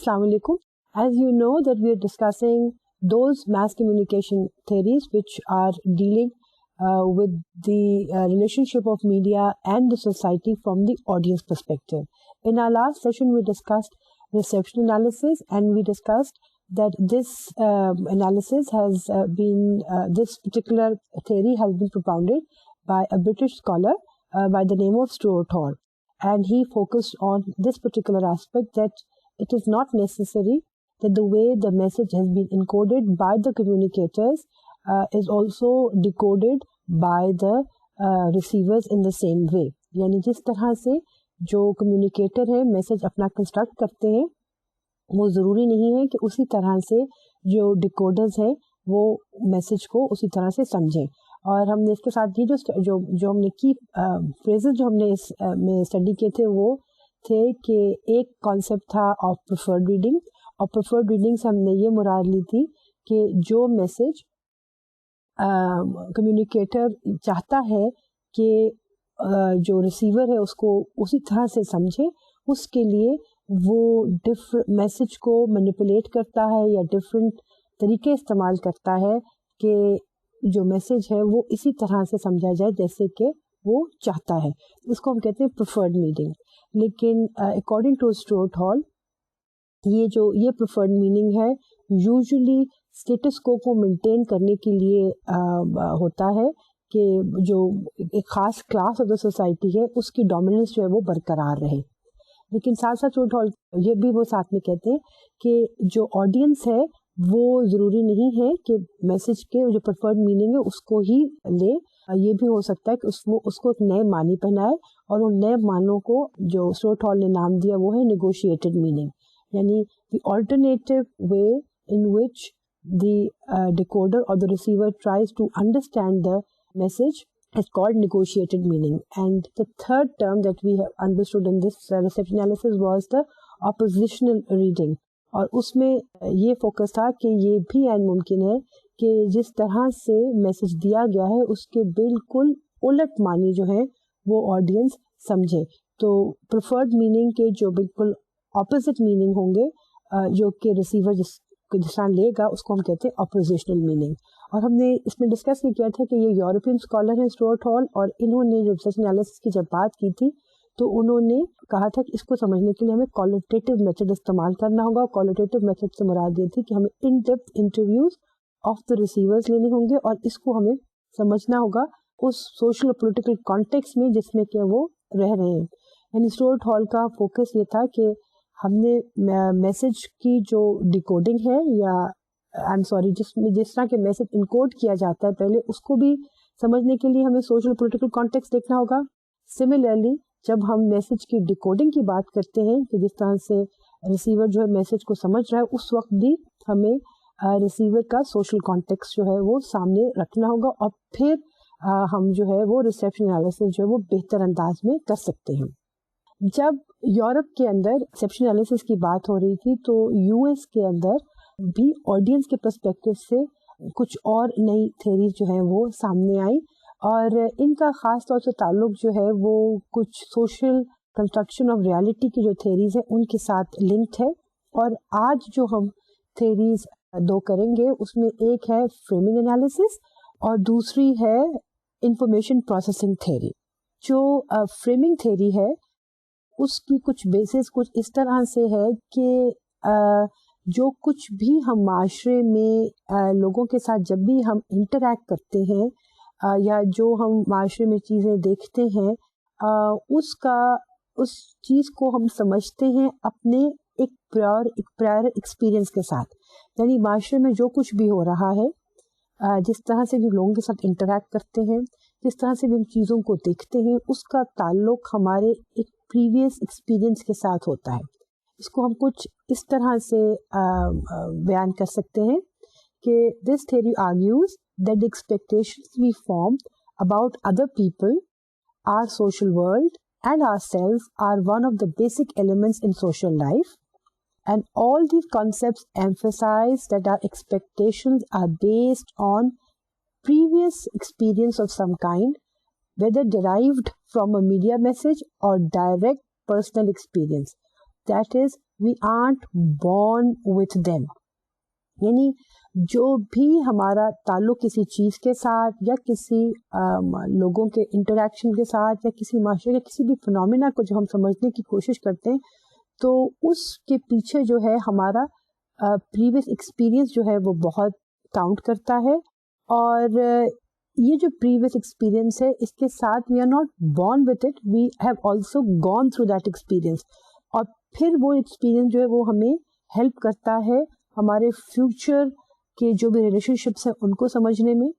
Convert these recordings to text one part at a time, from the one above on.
Assalamu alaikum. As you know that we are discussing those mass communication theories which are dealing with the relationship of media and the society from the audience perspective. In our last session, we discussed reception analysis, and we discussed that this analysis has this particular theory has been propounded by a British scholar by the name of Stuart Hall. And he focused on this particular aspect, that it is not necessary that the way the message has been encoded by the communicators is also decoded by the receivers in the same way. یعنی جس طرح سے جو communicator ہے message اپنا construct کرتے ہیں وہ ضروری نہیں ہے کہ اسی طرح سے جو ڈیکوڈرز ہیں وہ میسج کو اسی طرح سے سمجھیں. اور ہم نے اس کے ساتھ یہ جو ہم نے کی فریزز جو ہم نے اس میں اسٹڈی کیے تھے وہ تھے کہ ایک کانسیپٹ تھا آف پریفرڈ ریڈنگ، اور پریفرڈ ریڈنگ سے ہم نے یہ مراد لی تھی کہ جو میسج کمیونیکیٹر چاہتا ہے کہ جو ریسیور ہے اس کو اسی طرح سے سمجھے، اس کے لیے وہ میسج کو مینیپولیٹ کرتا ہے یا ڈفرینٹ طریقے استعمال کرتا ہے کہ جو میسج ہے وہ اسی طرح سے سمجھا جائے جیسے کہ وہ چاہتا ہے. اس کو ہم کہتے ہیں پریفرڈ میننگ. لیکن اکارڈنگ ٹو اسٹورٹ ہال یہ پریفرڈ میننگ ہے یوزلی اسٹیٹس کو مینٹین کرنے کے لیے ہوتا ہے کہ جو ایک خاص کلاس آف دا سوسائٹی ہے اس کی ڈومیننس جو ہے وہ برقرار رہے. لیکن ساتھ ساتھ اسٹورٹ ہال یہ بھی وہ ساتھ میں کہتے ہیں کہ جو آڈینس ہے وہ ضروری نہیں ہے کہ میسج کے جو پریفرڈ میننگ ہے اس کو ہی لے. یہ بھی ہو سکتا ہے کہ اس کو ایک نئے معنی پہنائے، اور ان نئے معنوں کو جو اسٹورٹ ہال نے نام دیا وہ ہے نیگوشیٹڈ میننگ. یعنی the alternative way in which the decoder or the receiver tries to understand the message is called negotiated meaning. And the third term that we have understood in this reception analysis was the oppositional reading. اور اس میں یہ focus تھا کہ یہ بھی عین ممکن ہے کہ جس طرح سے میسج دیا گیا ہے اس کے بالکل الٹ معنی جو ہے وہ آڈینس سمجھے. تو پریفرڈ میننگ کے جو بالکل اپوزٹ میننگ ہوں گے جو کہ ریسیور جس طرح لے گا اس کو ہم کہتے ہیں اپوزیشنل میننگ. اور ہم نے اس میں ڈسکس نہیں کیا تھا کہ یہ یورپین اسکالر ہیں اسٹورٹ ہال، اور انہوں نے جو ریسرچ انالیسس کی جب بات کی تھی تو انہوں نے کہا تھا کہ اس کو سمجھنے کے لیے ہمیں کوالٹیٹیو میتھڈ استعمال کرنا ہوگا. کوالٹیٹیو میتھڈ سے مراد یہ تھی کہ ہمیں in depth interviews of the receivers لینے ہوں گے، اور اس کو ہمیں سمجھنا ہوگا اس سوشل اور پولیٹیکل کانٹیکس میں جس میں کہ وہ رہ رہے ہیں. یعنی اسٹورٹ ہال کا فوکس یہ تھا کہ ہم نے میسج کی جو ڈیکوڈنگ ہے یا جس طرح کے میسج انکوڈ کیا جاتا ہے پہلے اس کو بھی سمجھنے کے لیے ہمیں سوشل پولیٹیکل کانٹیکس دیکھنا ہوگا. سملرلی جب ہم میسج کی ڈیکوڈنگ کی بات کرتے ہیں کہ جس طرح سے ریسیور جو ہے میسج کو سمجھ رہا ہے اس وقت بھی ہمیں ریسیور کا سوشل کانٹیکس جو ہے وہ سامنے رکھنا ہوگا، اور پھر ہم جو ہے وہ ریسیپشن انالیسس جو ہے وہ بہتر انداز میں کر سکتے ہیں. جب یورپ کے اندر ریسیپشن انالیسس کی بات ہو رہی تھی تو یو ایس کے اندر بھی آڈینس کے پرسپیکٹو سے کچھ اور نئی تھیریز جو ہیں وہ سامنے آئی، اور ان کا خاص طور سے تعلق جو ہے وہ کچھ سوشل کنسٹرکشن آف ریالٹی کی جو تھیریز ہیں ان کے ساتھ لنکڈ ہے. اور آج جو ہم تھیریز دو کریں گے اس میں ایک ہے فریمنگ انالیسس اور دوسری ہے انفارمیشن پروسیسنگ تھیوری. جو فریمنگ تھیوری ہے اس کی کچھ بیسس کچھ اس طرح سے ہے کہ جو کچھ بھی ہم معاشرے میں لوگوں کے ساتھ جب بھی ہم انٹریکٹ کرتے ہیں یا جو ہم معاشرے میں چیزیں دیکھتے ہیں اس چیز کو ہم سمجھتے ہیں اپنے ایک پرائر ایکسپیرئنس کے ساتھ. یعنی معاشرے میں جو کچھ بھی ہو رہا ہے، جس طرح سے بھی لوگوں کے ساتھ انٹریکٹ کرتے ہیں، جس طرح سے بھی ہم چیزوں کو دیکھتے ہیں، اس کا تعلق ہمارے ایک پریویس ایکسپیرئنس کے ساتھ ہوتا ہے. اس کو ہم کچھ اس طرح سے بیان کر سکتے ہیں کہ this theory argues that the expectations we form about other people, our social world and ourselves are one of the basic elements in social life, and all these concepts emphasize that our expectations are based on previous experience of some kind, whether derived from a media message or direct personal experience. That is, we aren't born with them. یعنی جو بھی ہمارا تعلق کسی چیز کے ساتھ یا کسی لوگوں کے انٹریکشن کے ساتھ یا کسی معاشرے کے کسی بھی فنومینا کو جو ہم سمجھنے کی کوشش کرتے ہیں تو اس کے پیچھے جو ہے ہمارا پریویس ایکسپیرئنس جو ہے وہ بہت کاؤنٹ کرتا ہے. اور یہ جو پریویس ایکسپیرئنس ہے اس کے ساتھ we are not born with it, we have also gone through that experience. اور پھر وہ ایکسپیرئنس جو ہے وہ ہمیں ہیلپ کرتا ہے ہمارے فیوچر کے جو بھی ریلیشن شپس ہیں ان کو سمجھنے میں,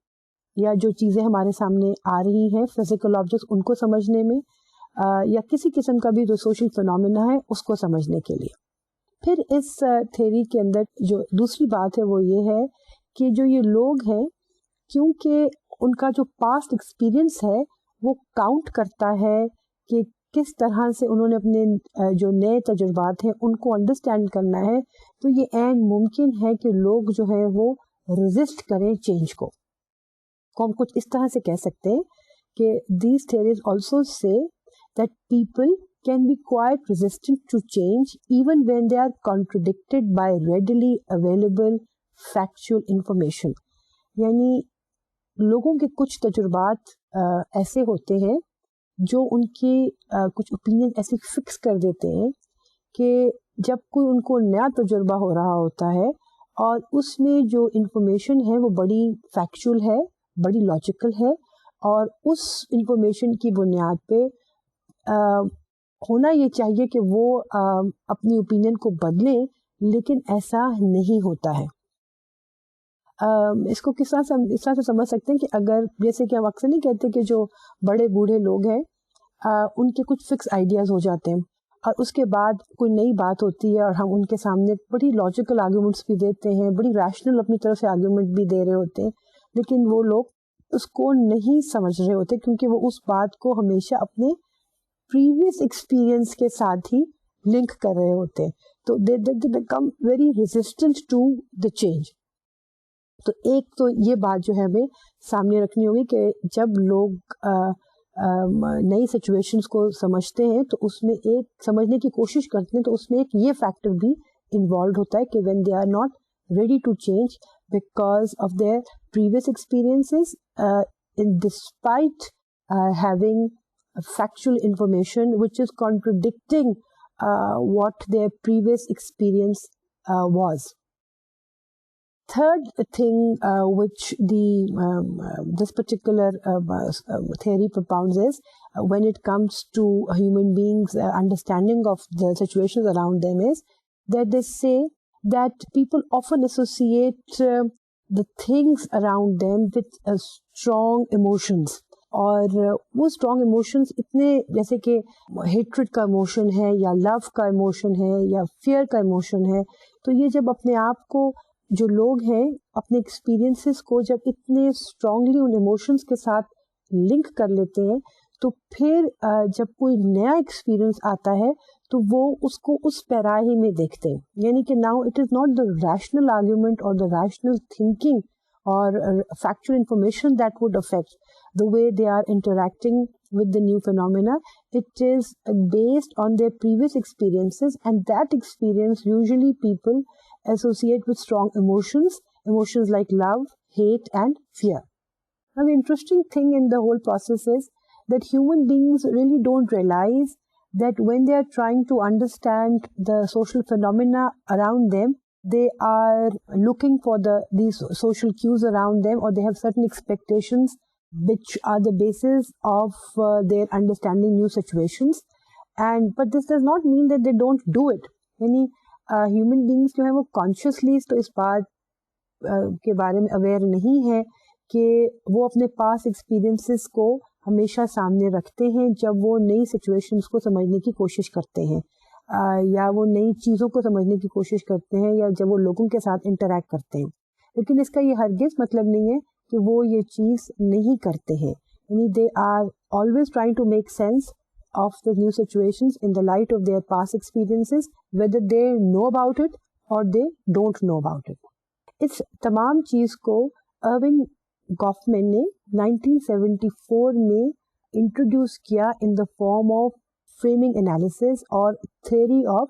یا جو چیزیں ہمارے سامنے آ رہی ہیں فزیکل آبجیکٹس ان کو سمجھنے میں, یا کسی قسم کا بھی جو سوشل فنومینا ہے اس کو سمجھنے کے لیے. پھر اس تھیوری کے اندر جو دوسری بات ہے وہ یہ ہے کہ جو یہ لوگ ہیں کیونکہ ان کا جو پاسٹ ایکسپیرئنس ہے وہ کاؤنٹ کرتا ہے کہ کس طرح سے انہوں نے اپنے جو نئے تجربات ہیں ان کو انڈرسٹینڈ کرنا ہے, تو یہ عین ممکن ہے کہ لوگ جو ہیں وہ ریزسٹ کریں چینج کو. ہم کچھ اس طرح سے کہہ سکتے ہیں کہ these theories also say that people can be quite resistant to change even when they are contradicted by readily available factual information. یعنی لوگوں کے کچھ تجربات ایسے ہوتے ہیں جو ان کی کچھ اوپینین ایسے فکس کر دیتے ہیں کہ جب کوئی ان کو نیا تجربہ ہو رہا ہوتا ہے اور اس میں جو انفارمیشن ہے وہ بڑی فیکچول ہے, بڑی لاجیکل ہے, اور اس انفارمیشن کی بنیاد پہ ہونا یہ چاہیے کہ وہ اپنی اوپینین کو بدلیں, لیکن ایسا نہیں ہوتا ہے. اس کو کس طرح سے سمجھ سکتے ہیں کہ اگر جیسے کہ ہم اکثر نہیں کہتے کہ جو بڑے بوڑھے لوگ ہیں ان کے کچھ فکس آئیڈیاز ہو جاتے ہیں اور اس کے بعد کوئی نئی بات ہوتی ہے اور ہم ان کے سامنے بڑی لاجیکل آرگیومنٹس بھی دیتے ہیں, بڑی ریشنل اپنی طرف سے آرگیومنٹ بھی دے رہے ہوتے ہیں, لیکن وہ لوگ اس کو نہیں سمجھ رہے ہوتے کیونکہ وہ اس بات کو ہمیشہ اپنے پریویس ایکسپیرئنس کے ساتھ ہی لنک کر رہے ہوتے ہیں, تو they become very resistant to the change. تو ایک تو یہ بات جو ہے ہمیں سامنے رکھنی ہوگی کہ جب لوگ نئی سچویشنز کو سمجھتے ہیں تو اس میں ایک سمجھنے کی کوشش کرتے ہیں تو اس میں ایک یہ فیکٹر بھی انوالوڈ ہوتا ہے کہ when they are not ready to change because of their previous experiences, despite having factual information which is contradicting what their previous experience was. Third thing which this particular theory propounds is when it comes to human beings' understanding of the situations around them is that they say that people often associate the things around them with strong emotions. اور وہ strong emotions اتنے جیسے کہ hatred کا emotion ہے یا لو کا emotion ہے یا فیئر کا ایموشن ہے, تو یہ جب اپنے آپ کو جو لوگ ہیں اپنے ایکسپیرئنسز کو جب اتنے اسٹرانگلی ان ایموشنس کے ساتھ لنک کر لیتے ہیں تو پھر جب کوئی نیا ایکسپیرئنس آتا ہے تو وہ اس کو اس پیراہی میں دیکھتے ہیں. یعنی کہ now it is not the rational argument or the rational thinking or factual information that would affect the way they are interacting with the new phenomena. It is based on their previous experiences, and that experience usually people associate with strong emotions like love, hate and fear. Now the interesting thing in the whole process is that human beings really don't realize that when they are trying to understand the social phenomena around them, they are looking for these social cues around them, or they have certain expectations which are the basis of their understanding new situations. But this does not mean that they don't do it. یعنی human beings جو ہیں وہ consciously تو اس بات کے بارے میں aware نہیں ہے کہ وہ اپنے past experiences کو ہمیشہ سامنے رکھتے ہیں جب وہ نئی situations کو سمجھنے کی کوشش کرتے ہیں, یا وہ نئی چیزوں کو سمجھنے کی کوشش کرتے ہیں, یا جب وہ لوگوں کے ساتھ انٹریکٹ کرتے ہیں. لیکن اس کا یہ ہرگز مطلب نہیں ہے کہ وہ یہ چیز نہیں کرتے ہیں. یعنی they are always trying to make sense of the new situations in the light of their past experiences whether they know about it or they don't know about it. اس تمام چیز کو ارون گوفمین نے 1974 میں انٹروڈیوس کیا in the form of framing analysis or theory of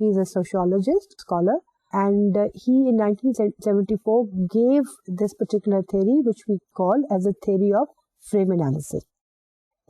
he is a sociologist, scholar, and he in 1974 gave this particular theory which we call as a theory of frame analysis.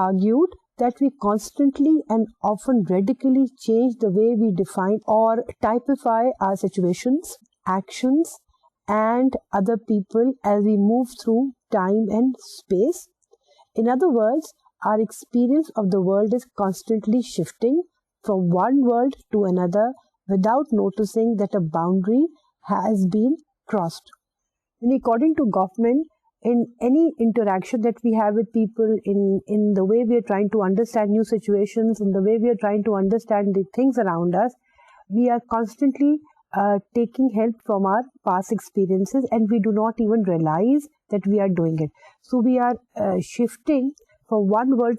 argued that we constantly and often radically change the way we define or typify our situations, actions, and other people as we move through time and space. In other words, our experience of the world is constantly shifting from one world to another without noticing that a boundary has been crossed. And according to Goffman, in any interaction that we have with people, in the way we are trying to understand new situations, in the way we are trying to understand the things around us, we are constantly taking help from our past experiences and we do not even realize that we are doing it. So we are shifting from one world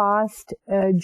past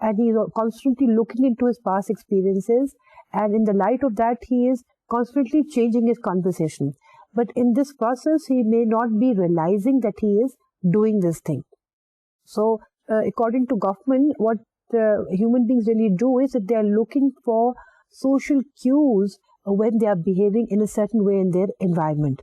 and he is constantly looking into his past experiences, and in the light of that he is constantly changing his conversation. But in this process he may not be realizing that he is doing this thing. So according to Goffman, what human beings really do is that they are looking for social cues when they are behaving in a certain way in their environment.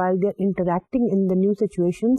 while they are interacting in the new situations,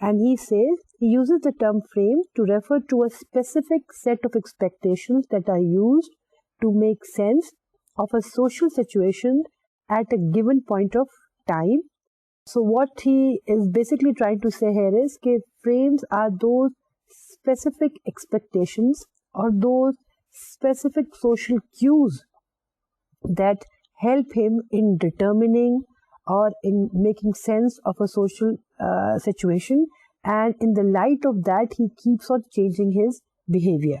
And he says he uses the term frame to refer to a specific set of expectations that are used to make sense of a social situation at a given point of time. So what he is basically trying to say here is that frames are those specific expectations or those specific social cues that help him in determining or in making sense of a social situation, and in the light of that he keeps on changing his behavior.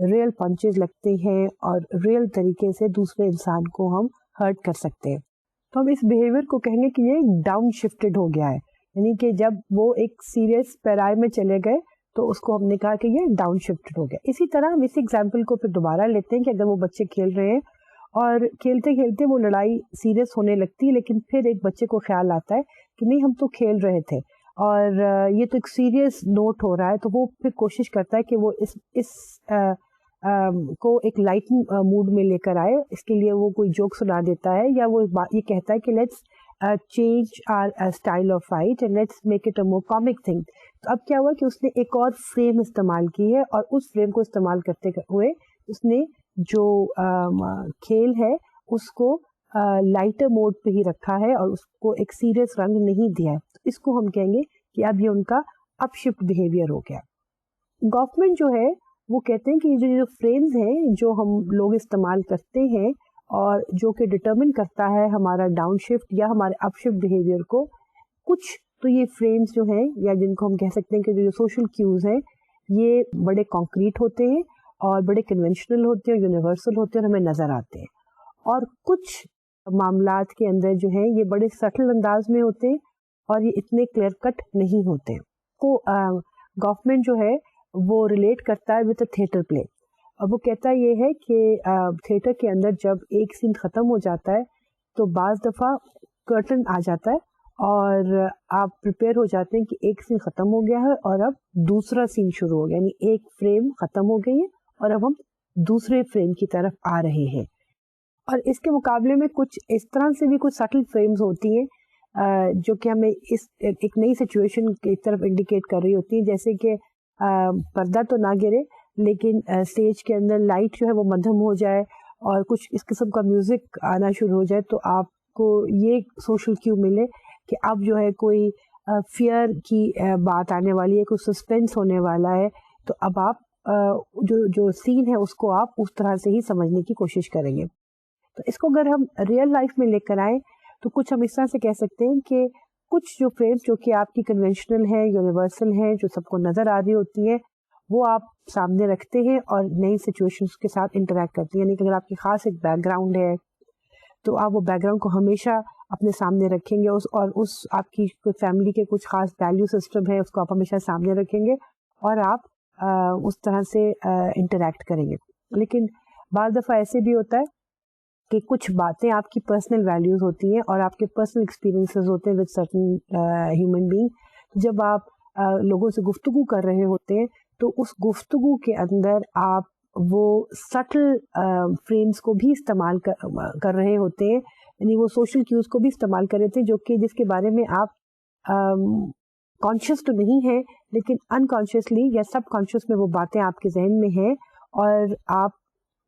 Real punches لگتے ہیں اور real طریقے سے دوسرے انسان کو ہم hurt کر سکتے ہیں. تو ہم اس بیہیویئر کو کہیں گے کہ یہ ڈاؤن شفٹڈ ہو گیا ہے, یعنی کہ جب وہ ایک سیریس پیرائی میں چلے گئے تو اس کو ہم نے کہا کہ یہ ڈاؤن شفٹڈ ہو گیا. اسی طرح ہم اس ایگزامپل کو پھر دوبارہ لیتے ہیں کہ اگر وہ بچے کھیل رہے ہیں اور کھیلتے کھیلتے وہ لڑائی سیریس ہونے لگتی ہے, لیکن پھر ایک بچے کو خیال آتا ہے کہ نہیں ہم تو کھیل رہے تھے اور یہ تو ایک سیریس نوٹ ہو رہا ہے, تو وہ پھر کوشش کرتا ہے کہ وہ اس کو ایک لائٹ موڈ میں لے کر آئے. اس کے لیے وہ کوئی جوک سنا دیتا ہے یا وہ یہ کہتا ہے کہ let's change our style of fight and let's make it a more comic thing. تو اب کیا ہوا کہ اس نے ایک اور فریم استعمال کی ہے اور اس فریم کو استعمال کرتے ہوئے اس نے جو کھیل ہے اس کو لائٹر موڈ پہ ہی رکھا ہے اور اس کو ایک سیریس رنگ نہیں دیا ہے. اس کو ہم کہیں گے کہ اب یہ ان کا اپ شفٹ بیہیویئر ہو گیا. گورنمنٹ جو ہے وہ کہتے ہیں کہ یہ جو فریمز ہیں جو ہم لوگ استعمال کرتے ہیں اور جو کہ ڈٹرمن کرتا ہے ہمارا ڈاؤن شفٹ یا ہمارے اپ شفٹ بیہیویئر کو, کچھ تو یہ فریمز جو ہیں یا جن کو ہم کہہ سکتے ہیں کہ جو سوشل کیوز ہیں یہ بڑے کانکریٹ ہوتے ہیں اور بڑے کنونشنل ہوتے ہیں, یونیورسل ہوتے ہیں اور ہمیں نظر آتے ہیں. اور کچھ معاملات کے اندر جو ہیں یہ بڑے سٹل انداز میں ہوتے ہیں اور یہ اتنے کلیئر کٹ نہیں ہوتے. تو گورنمنٹ جو ہے وہ ریلیٹ کرتا ہے وتھ اے تھیٹر پلے. اب وہ کہتا یہ ہے کہ تھیٹر کے اندر جب ایک سین ختم ہو جاتا ہے تو بعض دفعہ کرٹن آ جاتا ہے اور آپ پریپیئر ہو جاتے ہیں کہ ایک سین ختم ہو گیا ہے اور اب دوسرا سین شروع ہو گیا, یعنی ایک فریم ختم ہو گئی ہے اور اب ہم دوسرے فریم کی طرف آ رہے ہیں. اور اس کے مقابلے میں کچھ اس طرح سے بھی کچھ سٹل فریمز ہوتی ہیں جو کہ ہمیں اس ایک نئی سچویشن کی طرف انڈیکیٹ کر رہی ہوتی ہیں, جیسے کہ پردہ تو نہ گرے لیکن اسٹیج کے اندر لائٹ جو ہے وہ مدھم ہو جائے اور کچھ اس قسم کا میوزک آنا شروع ہو جائے, تو آپ کو یہ سوشل کیو ملے کہ اب جو ہے کوئی فیئر کی بات آنے والی ہے, کوئی سسپینس ہونے والا ہے. تو اب آپ جو سین ہے اس کو آپ اس طرح سے ہی سمجھنے کی کوشش کریں گے. تو اس کو اگر ہم ریئل لائف میں لے کر آئیں تو کچھ ہم اس طرح سے کہہ سکتے ہیں کہ کچھ جو فریمز جو کہ آپ کی کنونشنل ہیں, یونیورسل ہیں, جو سب کو نظر آ رہی ہوتی ہیں, وہ آپ سامنے رکھتے ہیں اور نئی سچویشنز کے ساتھ انٹریکٹ کرتے ہیں. یعنی کہ اگر آپ کی خاص ایک بیک گراؤنڈ ہے تو آپ وہ بیک گراؤنڈ کو ہمیشہ اپنے سامنے رکھیں گے اور اس آپ کی فیملی کے کچھ خاص ویلیو سسٹم ہے اس کو آپ ہمیشہ سامنے رکھیں گے اور آپ اس طرح سے انٹریکٹ کریں گے. لیکن بعض دفعہ ایسے بھی ہوتا ہے کہ کچھ باتیں آپ کی پرسنل ویلیوز ہوتی ہیں اور آپ کے پرسنل ایکسپیرینسز ہوتے ہیں وتھ سرٹن ہیومن بینگ. جب آپ لوگوں سے گفتگو کر رہے ہوتے ہیں تو اس گفتگو کے اندر آپ وہ سٹل فریمز کو بھی استعمال کر رہے ہوتے ہیں, یعنی وہ سوشل کیوز کو بھی استعمال کر رہے تھے جو کہ جس کے بارے میں آپ کانشیس تو نہیں ہیں لیکن انکانشیسلی یا سب کانشیس میں وہ باتیں آپ کے ذہن میں ہیں اور آپ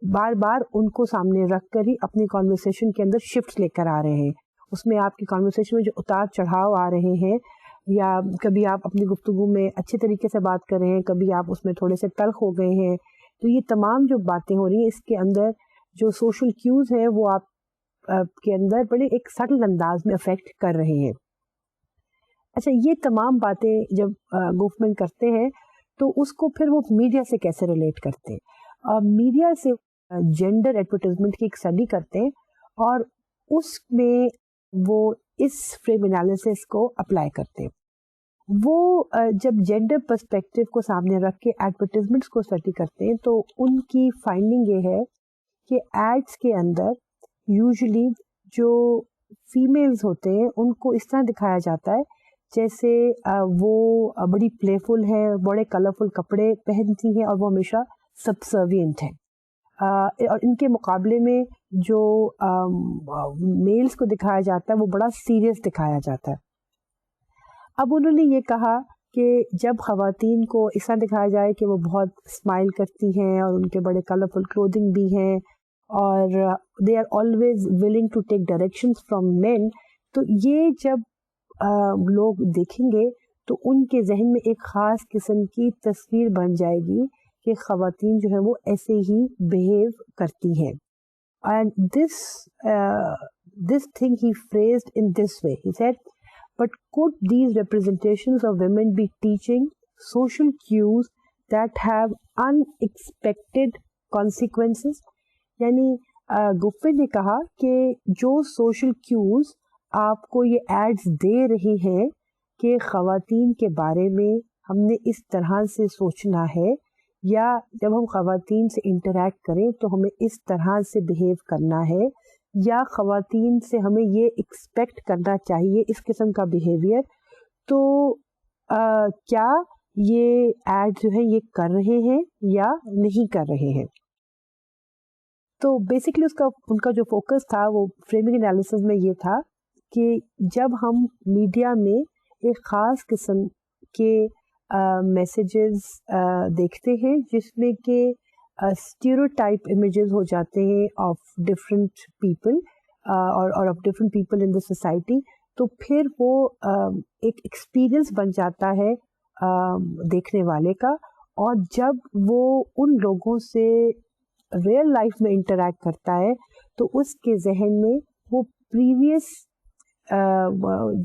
بار بار ان کو سامنے رکھ کر ہی اپنی کانورسیشن کے اندر شفٹ لے کر آ رہے ہیں. اس میں آپ کی کانورسیشن میں جو اتار چڑھاؤ آ رہے ہیں یا کبھی آپ اپنی گفتگو میں اچھے طریقے سے بات کر رہے ہیں, کبھی آپ اس میں تھوڑے سے تلخ ہو گئے ہیں, تو یہ تمام جو باتیں ہو رہی ہیں اس کے اندر جو سوشل کیوز ہیں وہ آپ کے اندر بڑے ایک سٹل انداز میں افیکٹ کر رہے ہیں. اچھا, یہ تمام باتیں جب گورنمنٹ کرتے ہیں تو اس کو پھر وہ میڈیا سے کیسے ریلیٹ کرتے ہیں؟ میڈیا سے جینڈر ایڈورٹائزمنٹ کی ایک اسٹڈی کرتے ہیں اور اس میں وہ اس فریم انالیسس کو اپلائی کرتے ہیں. وہ جب جینڈر پرسپیکٹو کو سامنے رکھ کے ایڈورٹائزمنٹس کو اسٹڈی کرتے ہیں تو ان کی فائنڈنگ یہ ہے کہ ایڈس کے اندر یوزلی جو فیمیلز ہوتے ہیں ان کو اس طرح دکھایا جاتا ہے جیسے وہ بڑی پلے فل ہے, بڑے کلرفل کپڑے پہنتی ہیں اور وہ ہمیشہ سبسروینٹ ہیں, اور ان کے مقابلے میں جو میلز کو دکھایا جاتا ہے وہ بڑا سیریس دکھایا جاتا ہے. اب انہوں نے یہ کہا کہ جب خواتین کو اس طرح دکھایا جائے کہ وہ بہت اسمائل کرتی ہیں اور ان کے بڑے کلرفل کلودنگ بھی ہیں اور they are always willing to take directions from men, تو یہ جب لوگ دیکھیں گے تو ان کے ذہن میں ایک خاص قسم کی تصویر بن جائے گی کہ خواتین جو ہیں وہ ایسے ہی بہیو کرتی ہیں. And this thing he phrased in this way. He said, but could these representations of women be teaching social cues that have unexpected consequences. یعنی گفت نے کہا کہ جو سوشل کیوز آپ کو یہ ایڈز دے رہی ہیں کہ خواتین کے بارے میں ہم نے اس طرح سے سوچنا ہے، یا جب ہم خواتین سے انٹریکٹ کریں تو ہمیں اس طرح سے بیہیو کرنا ہے، یا خواتین سے ہمیں یہ ایکسپیکٹ کرنا چاہیے اس قسم کا بیہیویئر، تو کیا یہ ایڈ جو ہے یہ کر رہے ہیں یا نہیں کر رہے ہیں. تو بیسکلی ان کا جو فوکس تھا وہ فریمنگ انالیسس میں یہ تھا کہ جب ہم میڈیا میں ایک خاص قسم کے میسیجز دیکھتے ہیں جس میں کہ اسٹیریوٹائپ امیجز ہو جاتے ہیں آف ڈفرینٹ پیپل اور of different people in the society, تو پھر وہ ایک ایکسپیرئنس بن جاتا ہے دیکھنے والے کا، اور جب وہ ان لوگوں سے ریئل لائف میں انٹریکٹ کرتا ہے تو اس کے ذہن میں وہ پریویس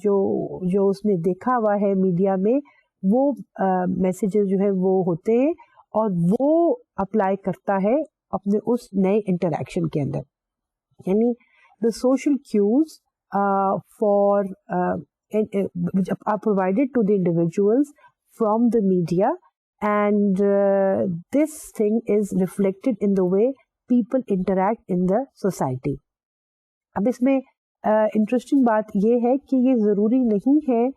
جو اس نے دیکھا ہوا ہے میڈیا میں وہ میسیجز جو ہے وہ ہوتے ہیں، اور وہ اپلائی کرتا ہے اپنے اس نئے انٹریکشن کے اندر. یعنی the social cues are provided to the individuals from the media, and this thing is reflected in the way people interact in the society. اب اس میں انٹرسٹنگ بات یہ ہے کہ یہ ضروری نہیں ہے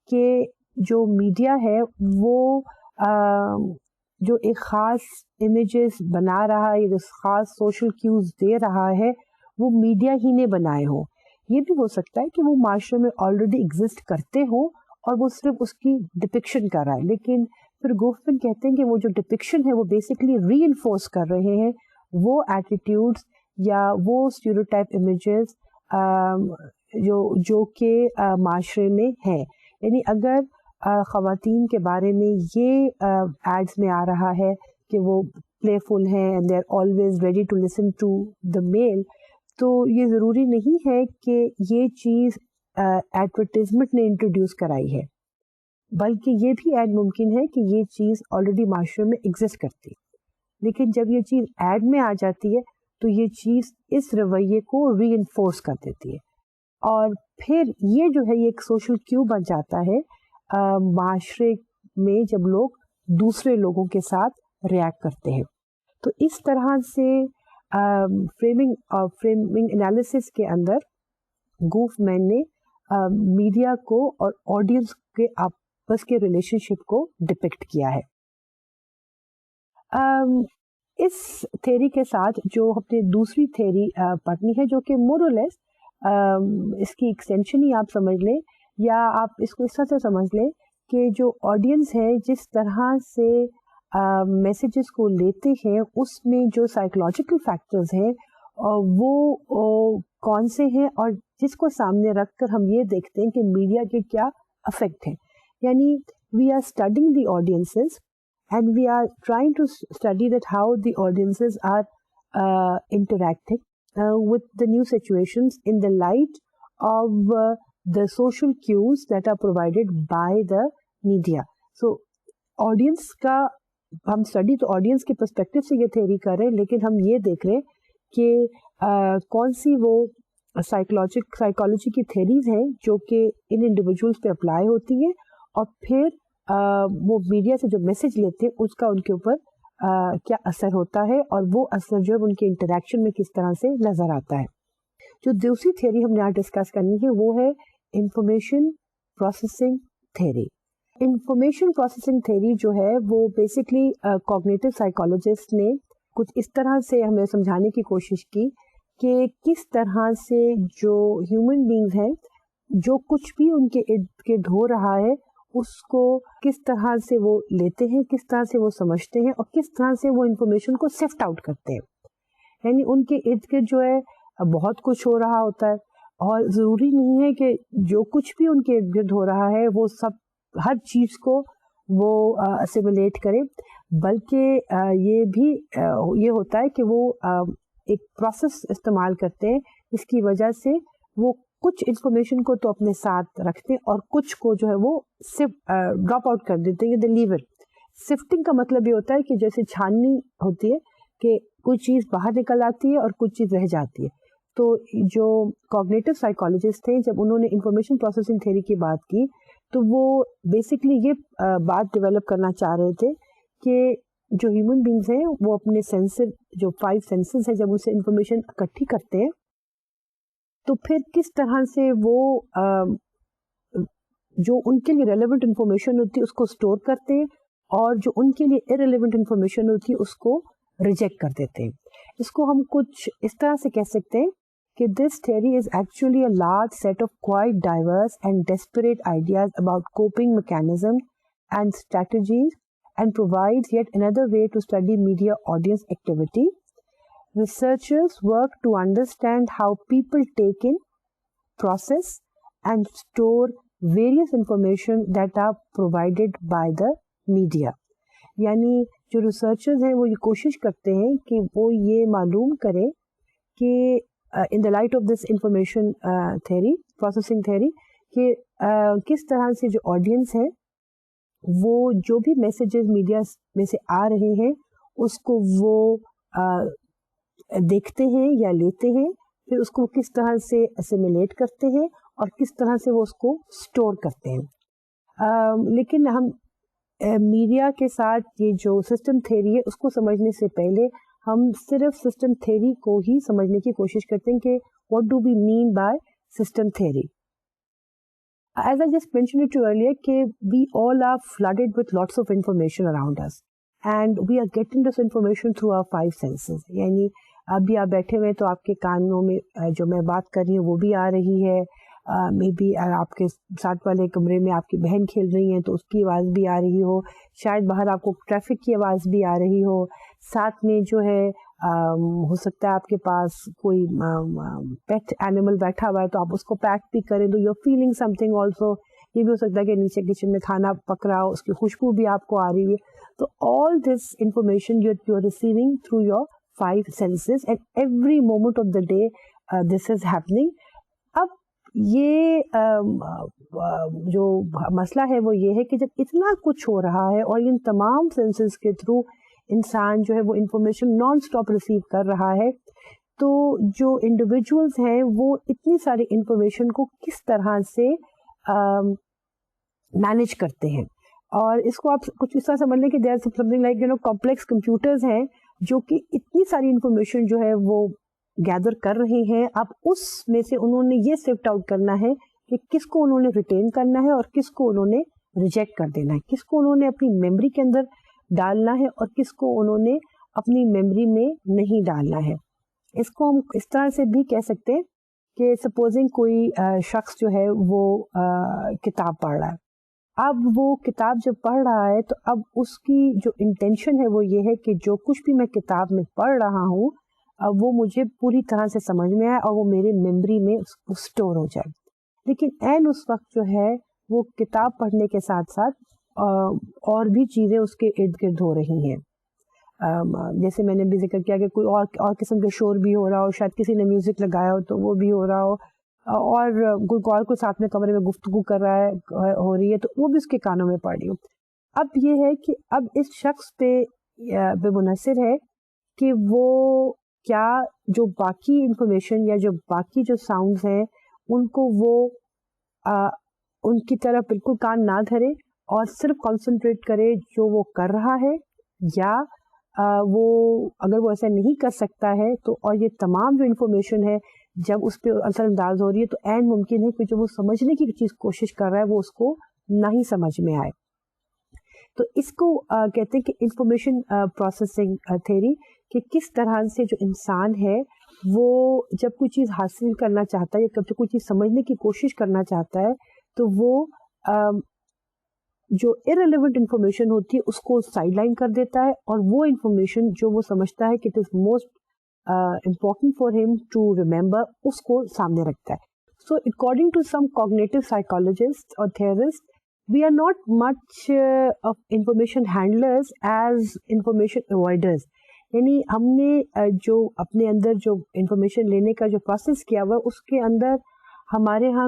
کہ جو میڈیا ہے وہ جو ایک خاص امیجز بنا رہا ہے یا خاص سوشل کیوز دے رہا ہے وہ میڈیا ہی نے بنائے ہوں. یہ بھی ہو سکتا ہے کہ وہ معاشرے میں آلریڈی ایگزسٹ کرتے ہوں اور وہ صرف اس کی ڈپکشن کر رہا ہے، لیکن پھر گوفمن کہتے ہیں کہ وہ جو ڈپکشن ہے وہ بیسکلی ری انفورس کر رہے ہیں وہ ایٹیٹیوڈس یا وہ اسٹیریوٹائپ امیجز جو کہ معاشرے میں ہے. یعنی اگر خواتین کے بارے میں یہ ایڈس میں آ رہا ہے کہ وہ پلے فل ہیں and they are always ready to listen to the male, تو یہ ضروری نہیں ہے کہ یہ چیز ایڈورٹیزمنٹ نے انٹروڈیوس کرائی ہے، بلکہ یہ بھی ایڈ ممکن ہے کہ یہ چیز آلریڈی معاشرے میں ایگزسٹ کرتی ہے، لیکن جب یہ چیز ایڈ میں آ جاتی ہے تو یہ چیز اس رویے کو ری انفورس کر دیتی ہے، اور پھر یہ جو ہے یہ ایک سوشل کیو بن جاتا ہے معاشرے میں جب لوگ دوسرے لوگوں کے ساتھ ریئیکٹ کرتے ہیں. تو اس طرح سے فریمنگ انالیسس کے اندر گوفمین نے میڈیا کو اور آڈینس کے آپس کے ریلیشن شپ کو ڈپکٹ کیا ہے. اس تھیری کے ساتھ جو ہم نے دوسری تھیری پڑھنی ہے جو کہ مور اور لیس اس کی ایکسٹینشن ہی آپ سمجھ لیں، یا آپ اس کو اس طرح سے سمجھ لیں کہ جو آڈینس ہے جس طرح سے میسیجز کو لیتے ہیں اس میں جو سائیکولوجیکل فیکٹرز ہیں وہ کون سے ہیں، اور جس کو سامنے رکھ کر ہم یہ دیکھتے ہیں کہ میڈیا کے کیا افیکٹ ہیں. یعنی we are studying the audiences and we are trying to study that how the audiences are interacting with the new situations in the light of the social cues that are provided by the media. So audience کا ہم study تو audience کے perspective سے یہ theory کر رہے ہیں، لیکن ہم یہ دیکھ رہے ہیں کہ کون سی وہ سائیکالوجی کی تھیریز ہیں جو کہ ان انڈیویجولس پہ اپلائی ہوتی ہیں، اور پھر وہ میڈیا سے جو میسج لیتے ہیں اس کا ان کے اوپر کیا اثر ہوتا ہے، اور وہ اثر جو ہے ان کے انٹریکشن میں کس طرح سے نظر آتا ہے. جو دوسری تھیوری ہم نے آج ڈسکس کرنی ہے وہ ہے information processing theory. Information processing theory جو ہے وہ بیسکلی کوگنیٹو سائیکالوجسٹ نے کچھ اس طرح سے ہمیں سمجھانے کی کوشش کی کہ کس طرح سے جو ہیومن بینگز ہیں جو کچھ بھی ان کے ارد گرد ہو رہا ہے اس کو کس طرح سے وہ لیتے ہیں، کس طرح سے وہ سمجھتے ہیں، اور کس طرح سے وہ انفارمیشن کو سفٹ آؤٹ کرتے ہیں. یعنی ان کے ارد گرد جو ہے بہت کچھ ہو رہا ہوتا ہے، اور ضروری نہیں ہے کہ جو کچھ بھی ان کے ارد گرد ہو رہا ہے وہ سب ہر چیز کو وہ اسیمولیٹ کرے، بلکہ یہ بھی یہ ہوتا ہے کہ وہ ایک پروسیس استعمال کرتے ہیں جس کی وجہ سے وہ کچھ انفارمیشن کو تو اپنے ساتھ رکھتے ہیں اور کچھ کو جو ہے وہ صرف ڈراپ آؤٹ کر دیتے ہیں. دے لیو اٹ. سفٹنگ کا مطلب یہ ہوتا ہے کہ جیسے چھاننی ہوتی ہے کہ کوئی چیز باہر نکل آتی ہے اور کچھ چیز رہ جاتی ہے. تو جو کوگنیٹو سائیکالوجسٹ تھے جب انہوں نے انفارمیشن پروسیسنگ تھیوری کی بات کی تو وہ بیسکلی یہ بات ڈیولپ کرنا چاہ رہے تھے کہ جو ہیومن بینگز ہیں وہ اپنے سینسر جو 5 سینسز ہیں جب ان سے انفارمیشن اکٹھی کرتے ہیں تو پھر کس طرح سے وہ جو ان کے لیے ریلیونٹ انفارمیشن ہوتی ہے اس کو اسٹور کرتے ہیں اور جو ان کے لیے ارریلیونٹ انفارمیشن ہوتی ہے اس کو ریجیکٹ کر دیتے ہیں. اس کو ہم کچھ اس طرح سے کہہ سکتے ہیں کہ this theory is actually a large set of quite diverse and disparate ideas about coping mechanism and strategies and provide yet another way to study media audience activity. Researchers work to understand how people take in, process and store various information that are provided by the media. یعنی جو researchers ہیں وہ یہ کوشش کرتے ہیں کہ وہ یہ معلوم کریں کہ in the light of this information theory processing theory کہ کس طرح سے جو آڈینس ہے وہ جو بھی میسیجز میڈیا میں سے آ رہے ہیں اس کو وہ دیکھتے ہیں یا لیتے ہیں, پھر اس کو کس طرح سے اسیمیلیٹ کرتے ہیں اور کس طرح سے وہ اس کو اسٹور کرتے ہیں. لیکن ہم میڈیا کے ساتھ یہ جو سسٹم تھیوری ہے اس کو سمجھنے سے پہلے ہم صرف سسٹم تھیوری کو ہی سمجھنے کی کوشش کرتے ہیں کہ what do we mean by system theory. As I just mentioned it to you earlier کہ we all are flooded with lots of information around us and we are getting this information through our 5 senses. یعنی ابھی آپ بیٹھے ہوئے تو آپ کے کانوں میں جو میں بات کر رہی ہوں وہ بھی آ رہی ہے, مے بی آپ کے ساتھ والے کمرے میں آپ کی بہن کھیل رہی ہیں تو اس کی آواز بھی آ رہی ہو, شاید باہر آپ کو ٹریفک کی آواز بھی آ رہی ہو, ساتھ میں جو ہے ہو سکتا ہے آپ کے پاس کوئی پیٹ اینیمل بیٹھا ہوا ہے تو آپ اس کو پیٹ بھی کریں تو you are feeling something also. یہ بھی ہو سکتا ہے کہ نیچے کچن میں کھانا پک رہا ہو اس کی خوشبو بھی آپ کو آ رہی ہے. تو all this information you are receiving through your 5 senses and every moment of the day this is happening. اب یہ جو مسئلہ ہے وہ یہ ہے کہ جب اتنا کچھ ہو رہا ہے اور ان تمام سینسز کے تھرو انسان جو ہے وہ انفارمیشن نان اسٹاپ ریسیو کر رہا ہے, تو جو انڈیویجولس ہیں وہ اتنی ساری انفارمیشن کو کس طرح سے مینیج کرتے ہیں. اور اس کو آپ کچھ اس طرح سمجھ لیں کہ there something like complex computers ہیں جو کہ اتنی ساری انفارمیشن جو ہے وہ گیدر کر رہے ہیں. اب اس میں سے انہوں نے یہ سفٹ آؤٹ کرنا ہے کہ کس کو انہوں نے ریٹین کرنا ہے اور کس کو انہوں نے ریجیکٹ کر دینا ہے, کس کو انہوں نے اپنی میموری کے اندر ڈالنا ہے اور کس کو انہوں نے اپنی میموری میں نہیں ڈالنا ہے. اس کو ہم اس طرح سے بھی کہہ سکتے ہیں کہ سپوزنگ کوئی شخص جو ہے وہ کتاب پڑھ رہا ہے. اب وہ کتاب جب پڑھ رہا ہے تو اب اس کی جو انٹینشن ہے وہ یہ ہے کہ جو کچھ بھی میں کتاب میں پڑھ رہا ہوں اب وہ مجھے پوری طرح سے سمجھ میں آئے اور وہ میرے میموری میں اسٹور ہو جائے. لیکن عین اس وقت جو ہے وہ کتاب پڑھنے کے ساتھ ساتھ اور بھی چیزیں اس کے ارد گرد ہو رہی ہیں. جیسے میں نے بھی ذکر کیا کہ کوئی اور قسم کے شور بھی ہو رہا ہو, شاید کسی نے میوزک لگایا ہو تو وہ بھی ہو رہا ہو, اور کوئی اور کوئی ساتھ میں کمرے میں گفتگو کر رہا ہے ہو رہی ہے تو وہ بھی اس کے کانوں میں پڑ رہی ہو. اب یہ ہے کہ اب اس شخص پہ منحصر ہے کہ وہ کیا جو باقی انفارمیشن یا جو باقی جو ساؤنڈز ہیں ان کو وہ ان کی طرف بالکل کان نہ دھرے اور صرف کنسنٹریٹ کرے جو وہ کر رہا ہے, یا وہ اگر وہ ایسا نہیں کر سکتا ہے تو اور یہ تمام جو انفارمیشن ہے جب اس پہ اثر انداز ہو رہی ہے تو عین ممکن ہے کہ جو وہ سمجھنے کی چیز کوشش کر رہا ہے وہ اس کو نہ ہی سمجھ میں آئے. تو اس کو کہتے ہیں کہ انفارمیشن پروسیسنگ تھیوری, کہ کس طرح سے جو انسان ہے وہ جب کوئی چیز حاصل کرنا چاہتا ہے یا جب کوئی چیز سمجھنے کی کوشش کرنا چاہتا ہے تو وہ جو irrelevant انفارمیشن ہوتی ہے اس کو سائڈ لائن کر دیتا ہے اور وہ انفارمیشن جو وہ سمجھتا ہے کہ it is most important for him to remember اس کو سامنے رکھتا ہے. So according to some cognitive psychologists or theorists, we are not much of information handlers as information avoiders. یعنی ہم نے جو اپنے اندر جو انفارمیشن لینے کا جو پروسیس کیا ہوا اس کے اندر ہمارے ہاں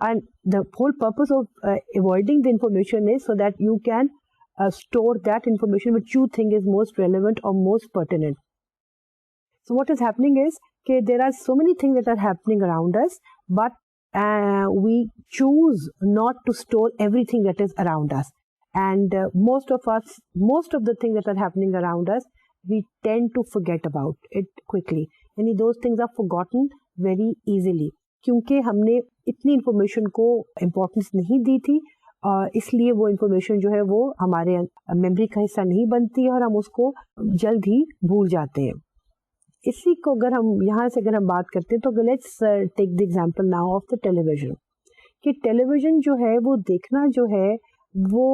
And the whole purpose of avoiding the information is so that you can store that information which you think is most relevant or most pertinent. So what is happening is that there are so many things that are happening around us, but we choose not to store everything that is around us. And most of the things that are happening around us, we tend to forget about it quickly. And those things are forgotten very easily. کیونکہ ہم نے اتنی information کو importance نہیں دی تھی اور اس لیے وہ انفارمیشن جو ہے وہ ہمارے میموری کا حصہ نہیں بنتی ہے اور ہم اس کو جلد ہی بھول جاتے ہیں. اسی کو اگر ہم یہاں سے اگر ہم بات کرتے ہیں تو let's take the example now of the television. کہ ٹیلی ویژن جو ہے وہ دیکھنا جو ہے وہ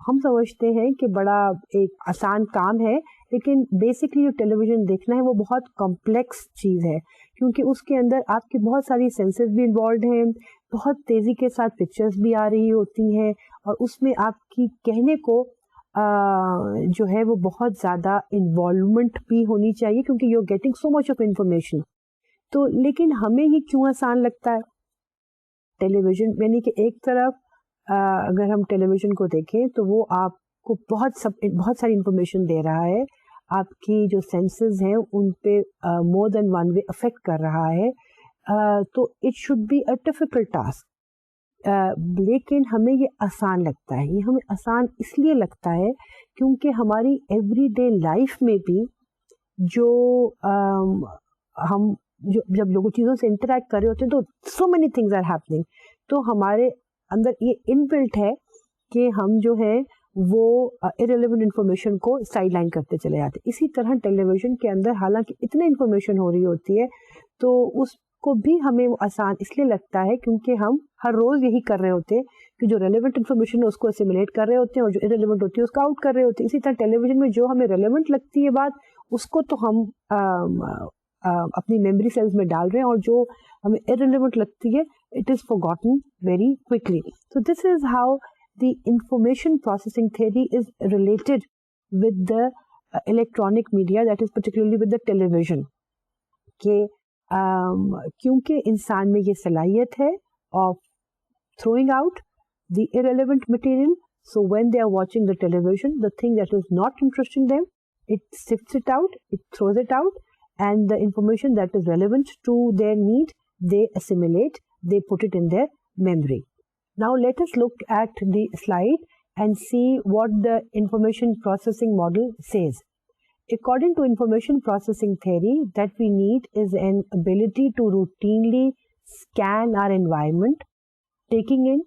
ہم سمجھتے ہیں کہ بڑا ایک آسان کام ہے, لیکن بیسکلی جو ٹیلی ویژن دیکھنا ہے وہ بہت کمپلیکس چیز ہے کیونکہ اس کے اندر آپ کی بہت ساری سینسز بھی انوالوڈ ہیں, بہت تیزی کے ساتھ پکچرز بھی آ رہی ہوتی ہیں اور اس میں آپ کی کہنے کو جو ہے وہ بہت زیادہ انوالومنٹ بھی ہونی چاہیے کیونکہ you are getting so much of information. تو لیکن ہمیں یہ کیوں آسان لگتا ہے ٹیلی ویژن, یعنی کہ ایک طرف اگر ہم ٹیلی ویژن کو دیکھیں تو وہ آپ کو بہت ساری انفارمیشن دے رہا ہے, آپ کی جو سینسز ہیں ان پہ مور دین ون وے افیکٹ کر رہا ہے, تو it should be a difficult task. لیکن ہمیں یہ آسان لگتا ہے. یہ ہمیں آسان اس لیے لگتا ہے کیونکہ ہماری ایوری ڈے لائف میں بھی جو ہم جب لوگوں چیزوں سے انٹریکٹ کر رہے ہوتے ہیں تو so many things are happening, تو ہمارے اندر یہ ان بلٹ ہے کہ ہم جو ہے وہ irrelevant انفارمیشن کو سائڈ لائن کرتے چلے جاتے. اسی طرح ٹیلی ویژن کے اندر حالانکہ اتنے انفارمیشن ہو رہی ہوتی ہے تو اس کو بھی ہمیں وہ آسان اس لیے لگتا ہے کیونکہ ہم ہر روز یہی کر رہے ہوتے ہیں کہ جو ریلیونٹ انفارمیشن ہے اس کو اسیمولیٹ کر رہے ہوتے ہیں اور جو irrelevant ہوتی ہے اس کو آؤٹ کر رہے ہوتے ہیں. اسی طرح ٹیلی ویژن میں جو ہمیں ریلیونٹ لگتی ہے بات اس کو تو ہم اپنی میموری سیلز میں ڈال رہے ہیں اور جو ہمیں irrelevant لگتی ہے it is forgotten very quickly. So this is how the information processing theory is related with the electronic media, that is particularly with the television. کہ کیونکہ انسان میں یہ صلاحیت ہے of throwing out the irrelevant material, so when they are watching the television, the thing that is not interesting them, it sifts it out, it throws it out, and the information that is relevant to their need, they assimilate, they put it in their memory. Now let us look at the slide and see what the information processing model says. According to information processing theory, that we need is an ability to routinely scan our environment, taking in,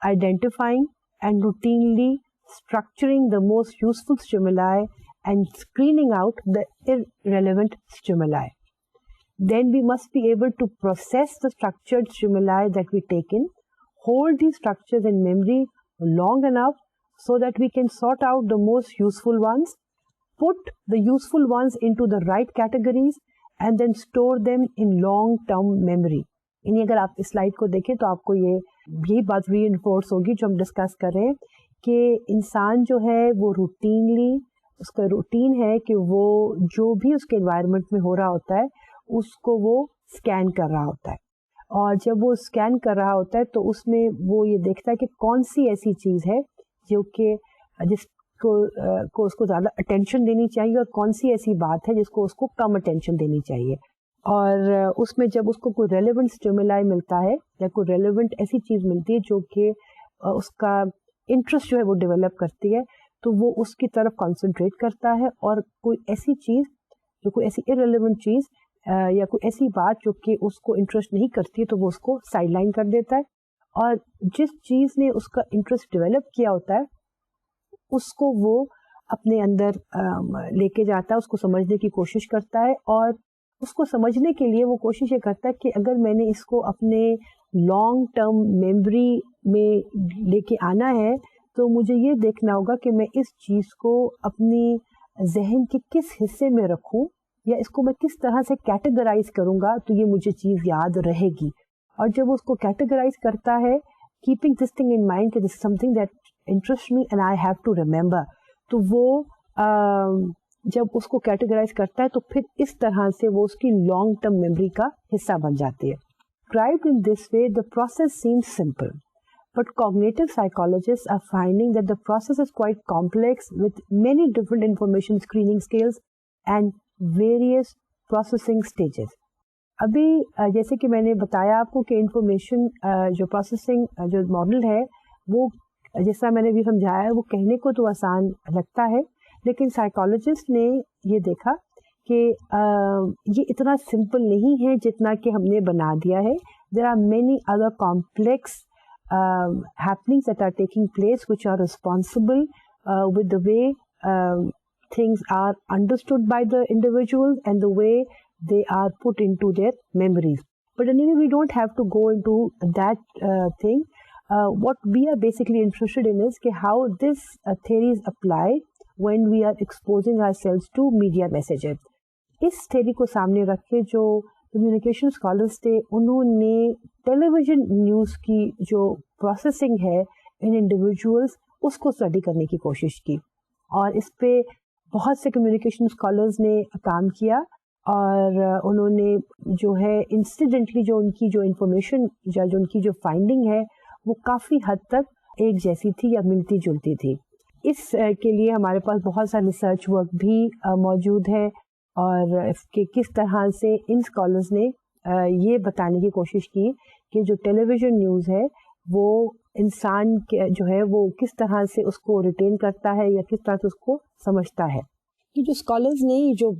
identifying, and routinely structuring the most useful stimuli and screening out the irrelevant stimuli. Then we must be able to process the structured stimuli that we take in, hold these structures in memory long enough so that we can sort out the most useful ones, put the useful ones into the right categories, and then store them in long-term memory. یعنی اگر آپ اس slide کو دیکھیں تو آپ کو یہی بات ری انفورس ہوگی جو ہم ڈسکس کر رہے ہیں کہ انسان جو ہے وہ روٹینلی, اس کا روٹین ہے کہ وہ جو بھی اس کے انوائرمنٹ میں ہو رہا ہوتا ہے اس کو وہ اسکین کر رہا ہوتا ہے, اور جب وہ اسکین کر رہا ہوتا ہے تو اس میں وہ یہ دیکھتا ہے کہ کون سی ایسی چیز ہے جو کہ جس کو اس کو زیادہ اٹینشن دینی چاہیے اور کون سی ایسی بات ہے جس کو اس کو کم اٹینشن دینی چاہیے. اور اس میں جب اس کو کوئی ریلیونٹ اسٹیمولائی ملتا ہے یا کوئی ریلیونٹ ایسی چیز ملتی ہے جو کہ اس کا انٹرسٹ جو ہے وہ ڈیولپ کرتی ہے تو وہ اس کی طرف کانسنٹریٹ کرتا ہے, اور کوئی ایسی چیز جو کوئی ایسی irrelevant چیز یا کوئی ایسی بات جو کہ اس کو انٹرسٹ نہیں کرتی ہے تو وہ اس کو سائڈ لائن کر دیتا ہے, اور جس چیز نے اس کا انٹرسٹ ڈیولپ کیا ہوتا ہے اس کو وہ اپنے اندر لے کے جاتا ہے, اس کو سمجھنے کی کوشش کرتا ہے, اور اس کو سمجھنے کے لیے وہ کوشش یہ کرتا ہے کہ اگر میں نے اس کو اپنے لانگ ٹرم میموری میں لے کے آنا ہے تو مجھے یہ دیکھنا ہوگا کہ میں اس چیز کو اپنی ذہن کے کس حصے میں رکھوں یا اس کو میں کس طرح سے کیٹیگرائز کروں گا تو یہ مجھے چیز یاد رہے گی. اور جب وہ اس کو کیٹیگرائز کرتا ہے keeping this thing in mind that this is something that interests me and I have to remember, تو وہ جب اس کو کیٹیگرائز کرتا ہے تو پھر اس طرح سے وہ اس کی لانگ ٹرم میموری کا حصہ بن جاتی ہے. Described in this way, the process seems simple, but cognitive psychologists are finding that the process is quite complex with many different information screening scales and various processing stages. ابھی جیسے کہ میں نے بتایا آپ کو کہ انفارمیشن جو پروسیسنگ جو ماڈل ہے وہ جس طرح میں نے بھی سمجھایا ہے وہ کہنے کو تو آسان لگتا ہے, لیکن سائیکالوجسٹ نے یہ دیکھا کہ یہ اتنا سمپل نہیں ہے جتنا کہ ہم نے بنا دیا ہے. There are many other complex happenings that are taking place which are responsible with the way things are understood by the individuals and the way they are put into their memories. But anyway, we don't have to go into that thing. What we are basically interested in is how this theories apply when we are exposing ourselves to media messages. اس theory کو سامنے رکھ کے جو communication scholars تھے انہوں نے ٹیلی vision news کی جو پروسیسنگ ہے ان انڈیویجولس اس کو اسٹڈی کرنے کی کوشش کی, اور اس پہ بہت سے کمیونیکیشن اسکالرز نے کام کیا, اور انہوں نے جو ہے انسیڈنٹلی جو ان کی جو انفارمیشن یا جو ان کی جو فائنڈنگ ہے وہ کافی حد تک ایک جیسی تھی یا ملتی جلتی تھی. اس کے لیے ہمارے پاس بہت سا ریسرچ ورک بھی موجود ہے, اور کہ کس طرح سے ان اسکالرز نے یہ بتانے کی کوشش کی کہ جو ٹیلی ویژن نیوز ہے وہ انسان جو ہے وہ کس طرح سے اس کو ریٹین کرتا ہے یا کس طرح سے اس کو سمجھتا ہے. کہ جو اسکالرز نے جو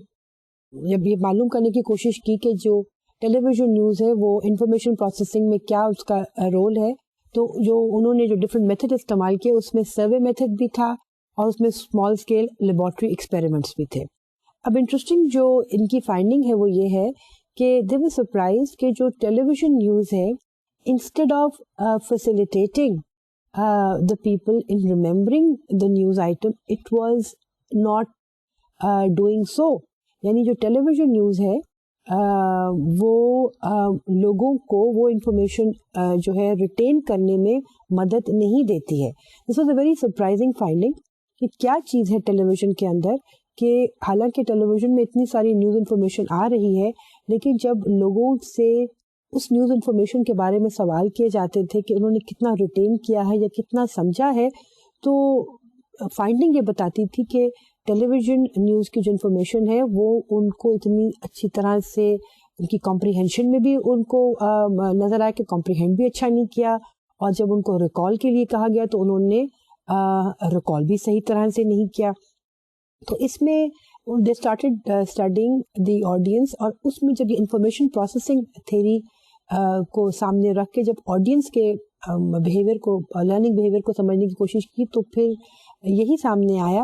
جب یہ معلوم کرنے کی کوشش کی کہ جو ٹیلی ویژن نیوز ہے وہ انفارمیشن پروسیسنگ میں کیا اس کا رول ہے, تو جو انہوں نے جو ڈفرینٹ میتھڈ استعمال کیے اس میں سروے میتھڈ بھی تھا اور اس میں اسمال اسکیل لیبارٹری ایکسپیریمنٹس بھی تھے. اب انٹرسٹنگ جو ان کی فائنڈنگ ہے وہ یہ ہے کہ دے ور سرپرائز کہ جو ٹیلی ویژن نیوز ہے instead of facilitating the people in remembering the news item it was not doing so. یعنی جو ٹیلی ویژن نیوز ہے وہ لوگوں کو وہ انفارمیشن جو ہے ریٹین کرنے میں مدد نہیں دیتی ہے. This was a very surprising finding کہ کیا چیز ہے ٹیلی ویژن کے اندر کہ حالانکہ ٹیلی ویژن میں اتنی ساری نیوز انفارمیشن آ رہی ہے, لیکن جب لوگوں سے اس نیوز انفارمیشن کے بارے میں سوال کیے جاتے تھے کہ انہوں نے کتنا ریٹین کیا ہے یا کتنا سمجھا ہے, تو فائنڈنگ یہ بتاتی تھی کہ ٹیلی ویژن نیوز کی جو انفارمیشن ہے وہ ان کو اتنی اچھی طرح سے ان کی کمپریہنشن میں بھی ان کو نظر آیا کہ کمپریہینڈ بھی اچھا نہیں کیا, اور جب ان کو ریکال کے لیے کہا گیا تو انہوں نے ریکال بھی صحیح طرح سے نہیں کیا. تو اس میں they started studying the audience, اور اس میں جب یہ انفارمیشن پروسیسنگ تھیری کو سامنے رکھ کے جب آڈینس کے بیہیویئر کو لرننگ بیہیویئر کو سمجھنے کی کوشش کی تو پھر یہی سامنے آیا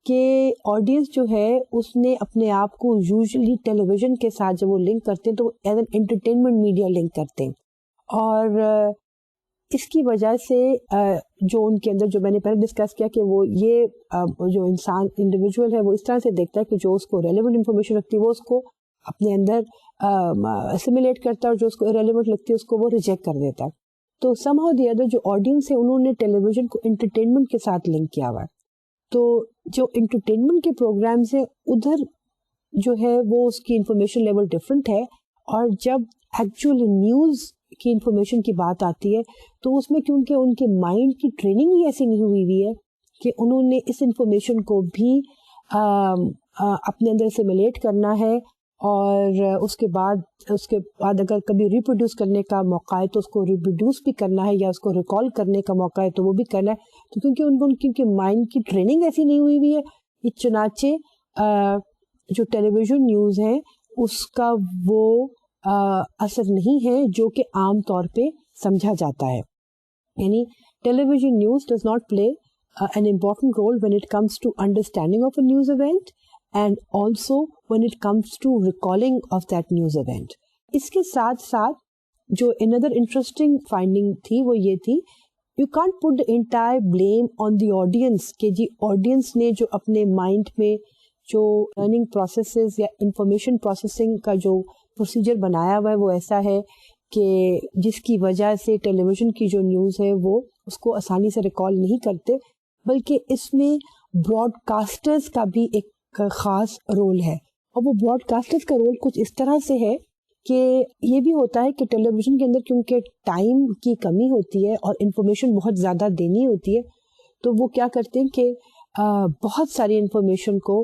کہ آڈینس جو ہے اس نے اپنے آپ کو یوزلی ٹیلی ویژن کے ساتھ جب وہ لنک کرتے ہیں تو as an entertainment media link کرتے ہیں, اور اس کی وجہ سے جو ان کے اندر جو میں نے پہلے ڈسکس کیا کہ وہ یہ جو انسان انڈیویجول ہے وہ اس طرح سے دیکھتا ہے کہ جو اس کو ریلیونٹ انفارمیشن رکھتی ہے وہ اس کو اپنے اندر اسیمیلیٹ کرتا ہے, اور جو اس کو ریلیونٹ لگتی ہے اس کو وہ ریجیکٹ کر دیتا ہے. تو سم ہاؤ دی ادر جو آڈینس ہے انہوں نے ٹیلی ویژن کو انٹرٹینمنٹ کے ساتھ لنک کیا ہوا ہے. تو جو انٹرٹینمنٹ کے پروگرامز ہیں ادھر جو ہے وہ اس کی انفارمیشن لیول ڈفرینٹ ہے, اور جب ایکچوئل نیوز کی انفارمیشن کی بات آتی ہے تو اس میں کیونکہ ان کے مائنڈ کی ٹریننگ ہی ایسی نہیں ہوئی ہے کہ انہوں نے اس انفارمیشن کو بھی اپنے اندر اسیمیلیٹ کرنا ہے, اور اس کے بعد اگر کبھی ریپروڈیوس کرنے کا موقع ہے تو اس کو ریپروڈیوس بھی کرنا ہے, یا اس کو ریکال کرنے کا موقع ہے تو وہ بھی کرنا ہے. تو کیونکہ ان کی مائنڈ کی ٹریننگ ایسی نہیں ہوئی ہے, چنانچہ جو ٹیلی ویژن نیوز ہے اس کا وہ اثر نہیں ہے جو کہ عام طور پہ سمجھا جاتا ہے. یعنی television news does not play an important role when it comes to understanding of a news event and also when it comes to recalling of that news event. اس کے ساتھ ساتھ جو another interesting finding تھی وہ یہ تھی, you can't put the entire blame on the audience کہ جی audience نے جو اپنے mind میں جو لرننگ پروسیسز یا انفارمیشن پروسیسنگ کا جو پروسیجر بنایا ہوا ہے وہ ایسا ہے کہ جس کی وجہ سے ٹیلی ویژن کی جو نیوز ہے وہ اس کو آسانی سے ریکال نہیں کرتے، بلکہ اس میں براڈ کاسٹرز کا بھی ایک خاص رول ہے. اور وہ براڈ کاسٹرز کا رول کچھ اس طرح سے ہے کہ یہ بھی ہوتا ہے کہ ٹیلی ویژن کے اندر کیونکہ ٹائم کی کمی ہوتی ہے اور انفارمیشن بہت زیادہ دینی ہوتی ہے، تو وہ کیا کرتے ہیں کہ بہت ساری انفارمیشن کو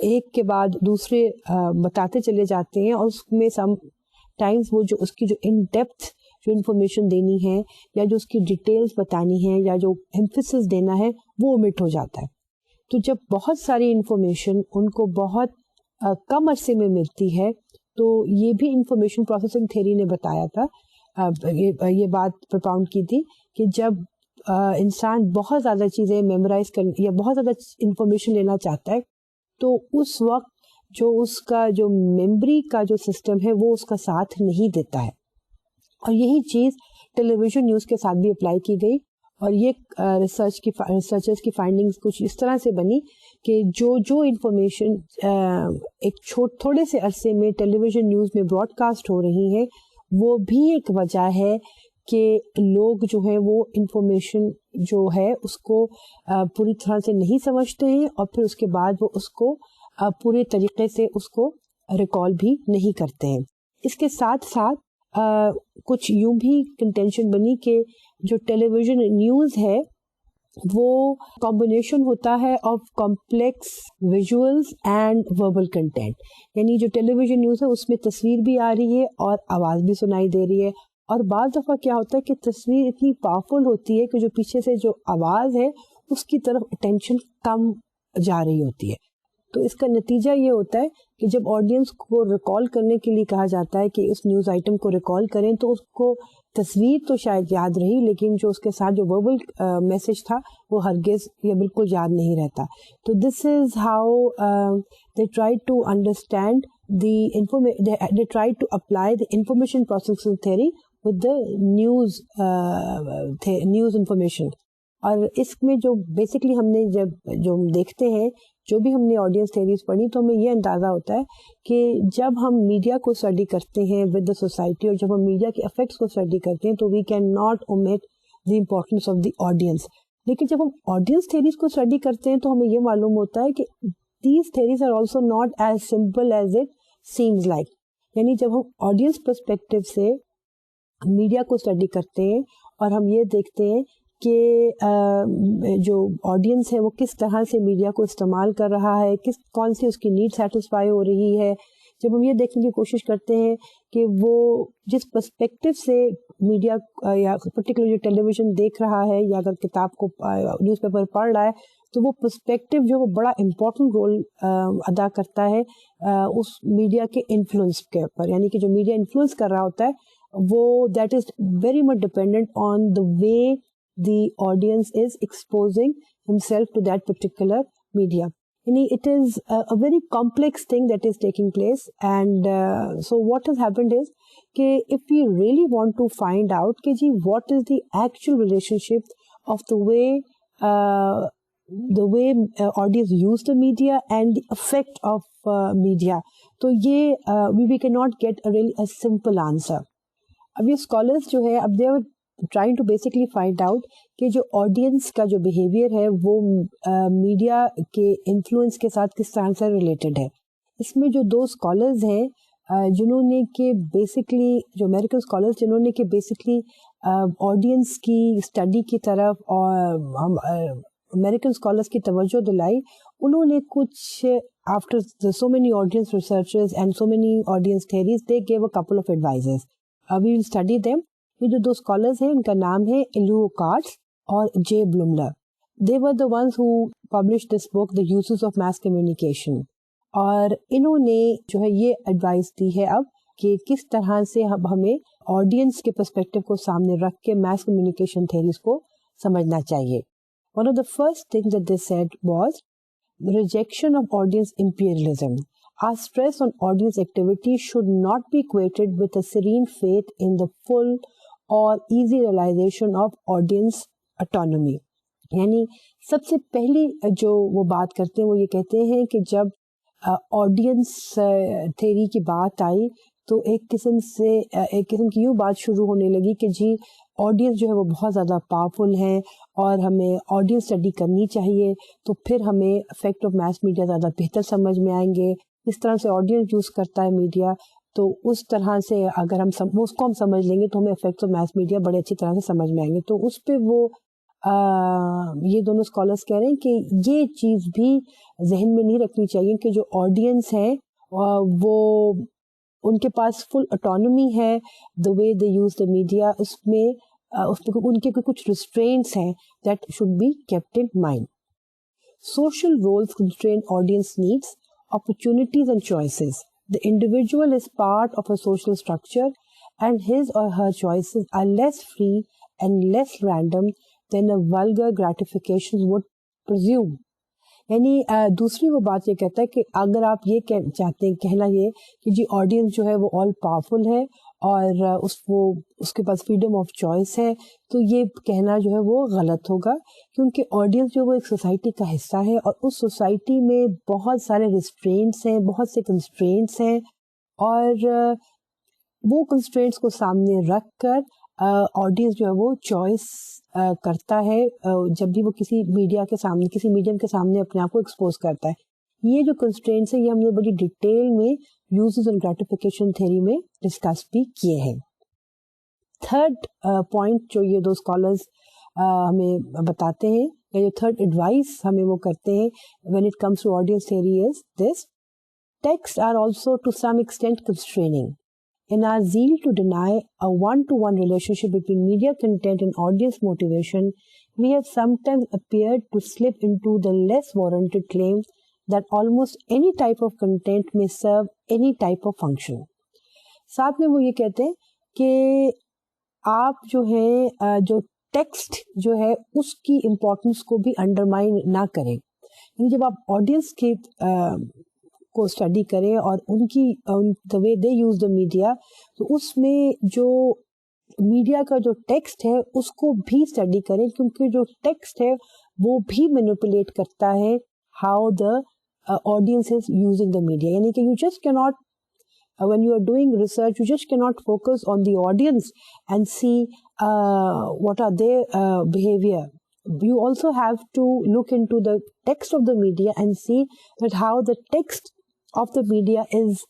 ایک کے بعد دوسرے بتاتے چلے جاتے ہیں، اور اس میں سم ٹائمز وہ جو اس کی جو ان ڈیپتھ جو انفارمیشن دینی ہے یا جو اس کی ڈیٹیلز بتانی ہے یا جو ایمفیسس دینا ہے وہ omit ہو جاتا ہے. تو جب بہت ساری انفارمیشن ان کو بہت کم عرصے میں ملتی ہے تو یہ بھی انفارمیشن پروسیسنگ تھیوری نے بتایا تھا، یہ بات پرپاؤنڈ کی تھی کہ جب انسان بہت زیادہ چیزیں میمورائز کر یا بہت زیادہ انفارمیشن لینا چاہتا ہے تو اس وقت جو اس کا جو میموری کا جو سسٹم ہے وہ اس کا ساتھ نہیں دیتا ہے. اور یہی چیز ٹیلی ویژن نیوز کے ساتھ بھی اپلائی کی گئی، اور یہ ریسرچرز کی فائنڈنگز کچھ اس طرح سے بنی کہ جو انفارمیشن ایک تھوڑے سے عرصے میں ٹیلی ویژن نیوز میں براڈ کاسٹ ہو رہی ہے وہ بھی ایک وجہ ہے کہ لوگ جو ہیں وہ انفارمیشن جو ہے اس کو پوری طرح سے نہیں سمجھتے ہیں، اور پھر اس کے بعد وہ اس کو پورے طریقے سے اس کو ریکال بھی نہیں کرتے ہیں. اس کے ساتھ ساتھ کچھ یوں بھی کنٹینشن بنی کہ جو ٹیلی ویژن نیوز ہے وہ کمبینیشن ہوتا ہے of complex visuals and verbal content. یعنی جو ٹیلی ویژن نیوز ہے اس میں تصویر بھی آ رہی ہے اور آواز بھی سنائی دے رہی ہے، اور بعض دفعہ کیا ہوتا ہے کہ تصویر اتنی پاورفل ہوتی ہے کہ جو پیچھے سے جو آواز ہے اس کی طرف اٹینشن کم جا رہی ہوتی ہے. تو اس کا نتیجہ یہ ہوتا ہے کہ جب آڈینس کو ریکال کرنے کے لیے کہا جاتا ہے کہ اس نیوز آئٹم کو ریکال کریں تو اس کو تصویر تو شاید یاد رہی لیکن جو اس کے ساتھ جو وربل میسج تھا وہ ہرگز یا بالکل یاد نہیں رہتا. تو this is how they try to understand they try to apply the information processing theory with the news information. اور اس میں جو بیسکلی ہم نے جو دیکھتے ہیں جو بھی ہم نے آڈینس تھیوریز پڑھی تو ہمیں یہ اندازہ ہوتا ہے کہ جب ہم میڈیا کو اسٹڈی کرتے ہیں ود دا سوسائٹی اور جب ہم میڈیا کے افیکٹس کو اسٹڈی کرتے ہیں تو we can not omit the importance of the audience. لیکن جب ہم آڈینس تھیوریز کو اسٹڈی کرتے ہیں تو ہمیں یہ معلوم ہوتا ہے کہ these theories are also not as simple as it seems like. یعنی جب ہم آڈینس پرسپیکٹو سے میڈیا کو اسٹڈی کرتے ہیں اور ہم یہ دیکھتے ہیں کہ جو آڈینس ہے وہ کس طرح سے میڈیا کو استعمال کر رہا ہے، کون سی اس کی نیڈ سیٹسفائی ہو رہی ہے، جب ہم یہ دیکھنے کی کوشش کرتے ہیں کہ وہ جس پرسپیکٹو سے میڈیا یا پرٹیکولر جو ٹیلی ویژن دیکھ رہا ہے یا اگر کتاب کو نیوز پیپر پڑھ رہا ہے تو وہ پرسپیکٹو جو وہ بڑا امپورٹنٹ رول ادا کرتا ہے اس میڈیا کے انفلوئنس کے اوپر. یعنی کہ جو میڈیا انفلوئنس کر رہا ہوتا ہے وہ that is very much dependent on the way the audience is exposing himself to that particular media. It is a very complex thing that is taking place, and so what has happened is that if we really want to find out what is the actual relationship of the way audience use the media and the effect of media, so we cannot get a simple answer. اب یہ scholars جو ہے اب they were trying to basically find out کہ جو audience کا جو behaviour ہے وہ میڈیا کے انفلوئنس کے ساتھ کس طرح سے ریلیٹڈ ہے. اس میں جو دو اسکالرز ہیں جنہوں نے کہ بیسکلی جو امریکن اسکالرز جنہوں نے کہ بیسکلی آڈینس کی اسٹڈی کی طرف اور امریکن اسکالرز کی توجہ دلائی، انہوں نے کچھ after so many audience researchers and so many audience theories they gave a couple of advices. We will study them. یہ جو دو اسکالرز ہیں ان کا نام ہے ایلو کارٹس اور J Blumler. They were the ones who publish this book the uses of mass communication. اور انہوں نے جو ہے یہ ایڈوائز دی ہے اب کہ کس طرح سے اب ہمیں آڈینس کے پرسپیکٹو کو سامنے رکھ کے میس کمیونیکیشن تھیوریز کو سمجھنا چاہیے. One of the first thing that they said was rejection of audience imperialism. Our stress on audience activity should not be equated with a serene faith in the full or easy realization of audience autonomy. یعنی سب سے پہلی جو وہ بات کرتے ہیں وہ یہ کہتے ہیں کہ جب آڈینس تھیری کی بات آئی تو ایک قسم کی یوں بات شروع ہونے لگی کہ جی آڈینس جو ہے وہ بہت زیادہ پاورفل ہے اور ہمیں آڈینس اسٹڈی کرنی چاہیے، تو پھر ہمیں افیکٹ آف میس میڈیا زیادہ بہتر سمجھ میں آئیں گے. اس طرح سے آڈینس یوز کرتا ہے میڈیا، تو اس طرح سے اگر ہم اس کو ہم سمجھ لیں گے تو ہمیں افیکٹس آف میس میڈیا بڑے اچھی طرح سے سمجھ میں آئیں گے. تو اس پہ وہ یہ دونوں اسکالرس کہہ رہے ہیں کہ یہ چیز بھی ذہن میں نہیں رکھنی چاہیے کہ جو آڈینس ہے وہ ان کے پاس فل اٹانومی ہے the way they use the media، اس میں ان کے کچھ restraints ہیں that should be kept in mind. Social roles constrain audience needs, opportunities and choices. The individual is part of a social structure and his or her choices are less free and less random than a vulgar gratification would presume. یعنی دوسری وہ بات یہ کہتا ہے کہ اگر آپ یہ چاہتے ہیں کہنا یہ کہ جی آڈینس جو ہے وہ آل پاورفل ہے اور اس کے پاس فریڈم آف چوائس ہے، تو یہ کہنا جو ہے وہ غلط ہوگا، کیونکہ آڈینس جو وہ ایک سوسائٹی کا حصہ ہے اور اس سوسائٹی میں بہت سارے ریسٹرینٹس ہیں، بہت سے کنسٹرینٹس ہیں، اور وہ کنسٹرینٹس کو سامنے رکھ کر آڈینس جو ہے وہ چوائس کرتا ہے جب بھی وہ کسی میڈیم کے سامنے اپنے آپ کو ایکسپوز کرتا ہے. یہ جو کنسٹرینٹس ہیں یہ ہم نے بڑی ڈیٹیل میں یوزز اینڈ گریٹیفیکیشن تھیوری میں ڈسکس بھی کیے ہیں. تھرڈ پوائنٹ جو یہ دو اسکالرز ہمیں بتاتے ہیں، یا جو تھرڈ ایڈوائس ہمیں وہ کرتے ہیں when it comes to audience theory is this: texts are also to some extent constraining. In our zeal to deny a one-to-one relationship between media content and audience motivation, we have sometimes appeared to slip into the less warranted claim that almost any type of content may serve any type of function. ساتھ میں وہ یہ کہتے ہیں کہ آپ جو ہے جو ٹیکسٹ جو ہے اس کی امپورٹنس کو بھی انڈرمائن نہ کریں. یعنی جب آپ آڈینس کی کو اسٹڈی کریں اور ان کی the way they use the media، تو اس میں جو میڈیا کا جو ٹیکسٹ ہے اس کو بھی اسٹڈی کریں، کیونکہ جو ٹیکسٹ ہے وہ بھی مینیپولیٹ کرتا ہے how the audience is using the media. یعنی کہ یو جسٹ کی not when you are doing research, you just cannot focus on the audience and see what are their behavior. You also have to look into the text of the media and see that how the text of the media is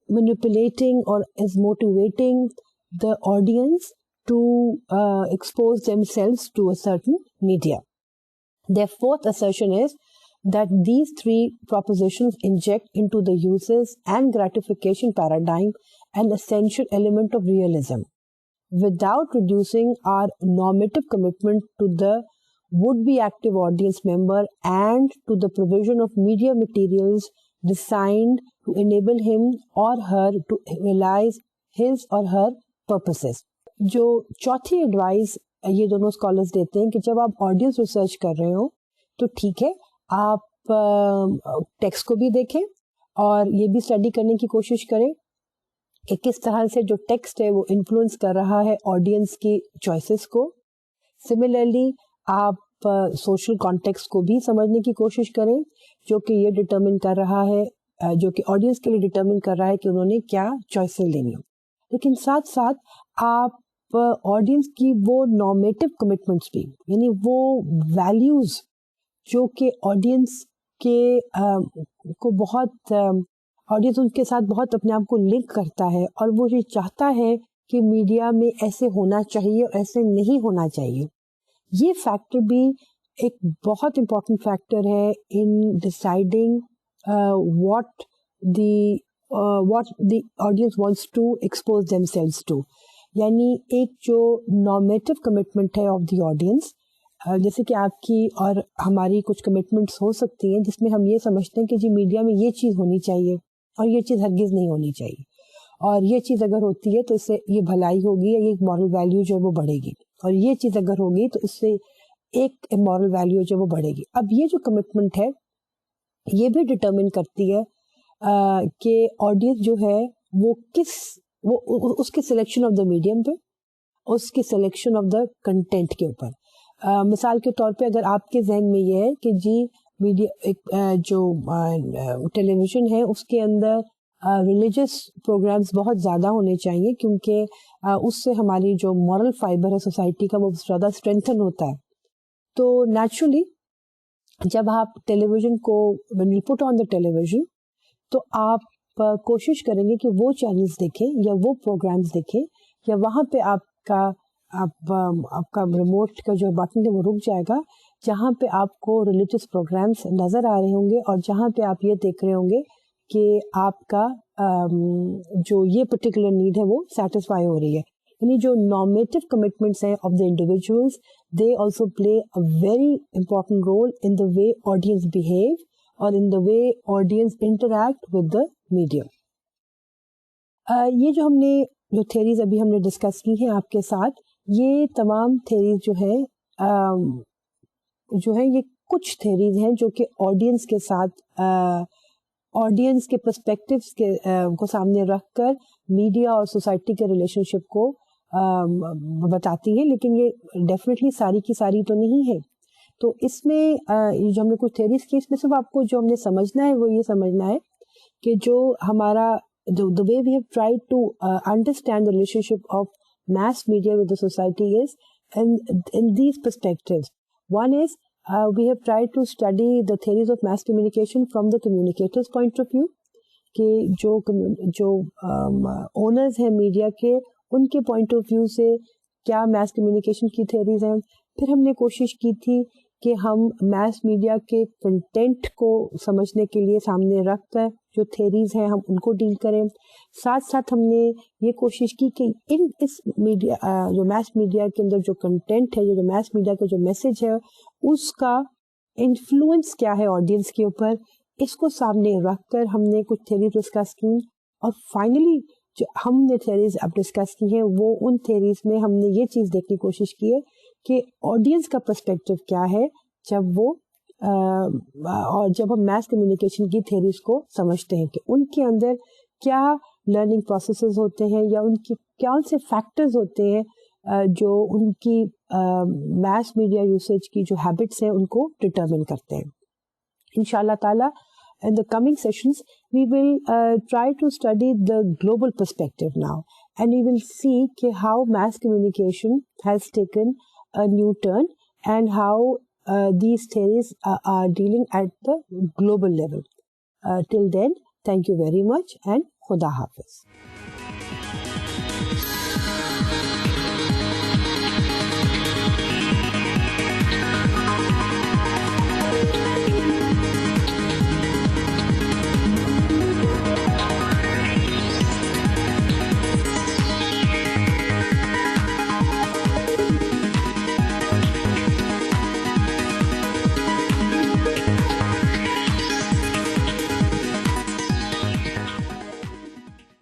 manipulating or is motivating the audience to expose themselves to a certain media. Their fourth assertion is that these three propositions inject into the uses and gratification paradigm an essential element of realism, without reducing our normative commitment to the would-be active audience member and to the provision of media materials designed to enable him or her to realize his or her purposes. جو چوتھی advise یہ دونوں scholars دیتے ہیں کہ جب آپ audience research کر رہے ہو تو ٹھیک ہے، آپ ٹیکسٹ کو بھی دیکھیں اور یہ بھی اسٹڈی کرنے کی کوشش کریں کہ کس طرح سے جو ٹیکسٹ ہے وہ انفلوئنس کر رہا ہے آڈینس کی چوائسیز کو. سملرلی آپ سوشل کانٹیکسٹ کو بھی سمجھنے کی کوشش کریں جو کہ یہ ڈٹرمن کر رہا ہے، جو کہ آڈینس کے لیے ڈٹرمن کر رہا ہے کہ انہوں نے کیا چوائسیز لینی ہو. لیکن ساتھ ساتھ آپ آڈینس کی وہ نارمیٹو کمٹمنٹس بھی، یعنی وہ ویلیوز جو کہ آڈینس کے کو بہت آڈینس ان کے ساتھ بہت اپنے آپ کو لنک کرتا ہے اور وہ یہ چاہتا ہے کہ میڈیا میں ایسے ہونا چاہیے اور ایسے نہیں ہونا چاہیے. یہ فیکٹر بھی ایک بہت امپورٹنٹ فیکٹر ہے in deciding what the audience wants to expose themselves to. یعنی ایک جو نارمیٹو کمٹمنٹ ہے آف دی آڈینس، جیسے کہ آپ کی اور ہماری کچھ کمٹمنٹس ہو سکتی ہیں جس میں ہم یہ سمجھتے ہیں کہ جی میڈیا میں یہ چیز ہونی چاہیے اور یہ چیز ہرگز نہیں ہونی چاہیے، اور یہ چیز اگر ہوتی ہے تو اس سے یہ بھلائی ہوگی یا یہ مورل ویلیو جو ہے وہ بڑھے گی، اور یہ چیز اگر ہوگی تو اس سے ایک مورل ویلیو جو ہے وہ بڑھے گی. اب یہ جو کمٹمنٹ ہے یہ بھی ڈٹرمن کرتی ہے کہ آڈینس جو ہے وہ اس کے سلیکشن آف دا میڈیم پہ، اس کی سلیکشن آف دا کنٹینٹ کے اوپر. مثال کے طور پہ اگر آپ کے ذہن میں یہ ہے کہ جی میڈیا ایک جو ٹیلی ویژن ہے اس کے اندر ریلیجس پروگرامز بہت زیادہ ہونے چاہیے کیونکہ اس سے ہماری جو مورل فائبر ہے سوسائٹی کا وہ زیادہ اسٹرینتھن ہوتا ہے. تو نیچرلی جب آپ ٹیلی ویژن کو when you put on the television تو آپ کوشش کریں گے کہ وہ چینلز دیکھیں یا وہ پروگرامز دیکھیں یا وہاں پہ آپ کا ریموٹ کا جو بٹن ہے وہ رک جائے گا جہاں پہ آپ کو ریلیجس پروگرامز نظر آ رہے ہوں گے اور جہاں پہ آپ یہ دیکھ رہے ہوں گے کہ آپ کا جو یہ پرٹیکولر نیڈ ہے وہ سیٹسفائی ہو رہی ہے. یعنی جو نارمیٹو کمٹمنٹس ہیں of the individuals they also play a very important role in the way audience behave or in the way audience interact with the medium. یہ جو ہم نے جو تھیریز ابھی ہم نے ڈسکس کی ہیں آپ کے ساتھ یہ تمام تھیریز جو ہیں یہ کچھ تھیریز ہیں جو کہ آڈینس کے ساتھ آڈینس کے پرسپیکٹیوز کو سامنے رکھ کر میڈیا اور سوسائٹی کے ریلیشن شپ کو بتاتی ہیں لیکن یہ ڈیفینیٹلی ساری کی ساری تو نہیں ہے. تو اس میں جو ہم نے کچھ تھیریز کی اس میں صرف آپ کو جو ہم نے سمجھنا ہے وہ یہ سمجھنا ہے کہ جو ہمارا the way we have tried to understand the relationship of mass media with the society is in these perspectives. One is we have tried to study the theories of mass communication from the communicator's point of view کہ جو owners ہیں media کے ان کے point of view سے کیا mass communication کی theories ہیں. پھر ہم نے کوشش کی تھی کہ ہم میس میڈیا کے کنٹینٹ کو سمجھنے کے لیے سامنے رکھ کر جو تھیریز ہیں ہم ان کو ڈیل کریں. ساتھ ساتھ ہم نے یہ کوشش کی کہ اس میڈیا جو میس میڈیا کے اندر جو کنٹینٹ ہے جو میس میڈیا کا جو میسج ہے اس کا انفلوئنس کیا ہے آڈینس کے اوپر اس کو سامنے رکھ کر ہم نے کچھ تھیریز ڈسکس کی. اور فائنلی جو ہم نے تھیریز اب ڈسکس کی ہیں وہ ان تھیریز میں ہم نے یہ چیز دیکھنے کی کوشش کی ہے کہ آڈینس کا پرسپیکٹو کیا ہے جب وہ اور جب ہم میس کمیونیکیشن کی تھیریز کو سمجھتے ہیں کہ ان کے اندر کیا لرننگ پروسیسز ہوتے ہیں یا ان کی کیا سے فیکٹرز ہوتے ہیں جو ان کی میس میڈیا یوسیج کی جو ہیبٹس ہیں ان کو ڈٹرمن کرتے ہیں. انشاءاللہ تعالیٰ in the coming sessions we will try to study the global perspective now and we will see how mass communication has taken a new turn and how these theories are dealing at the global level. Till then, thank you very much and Khuda Hafiz.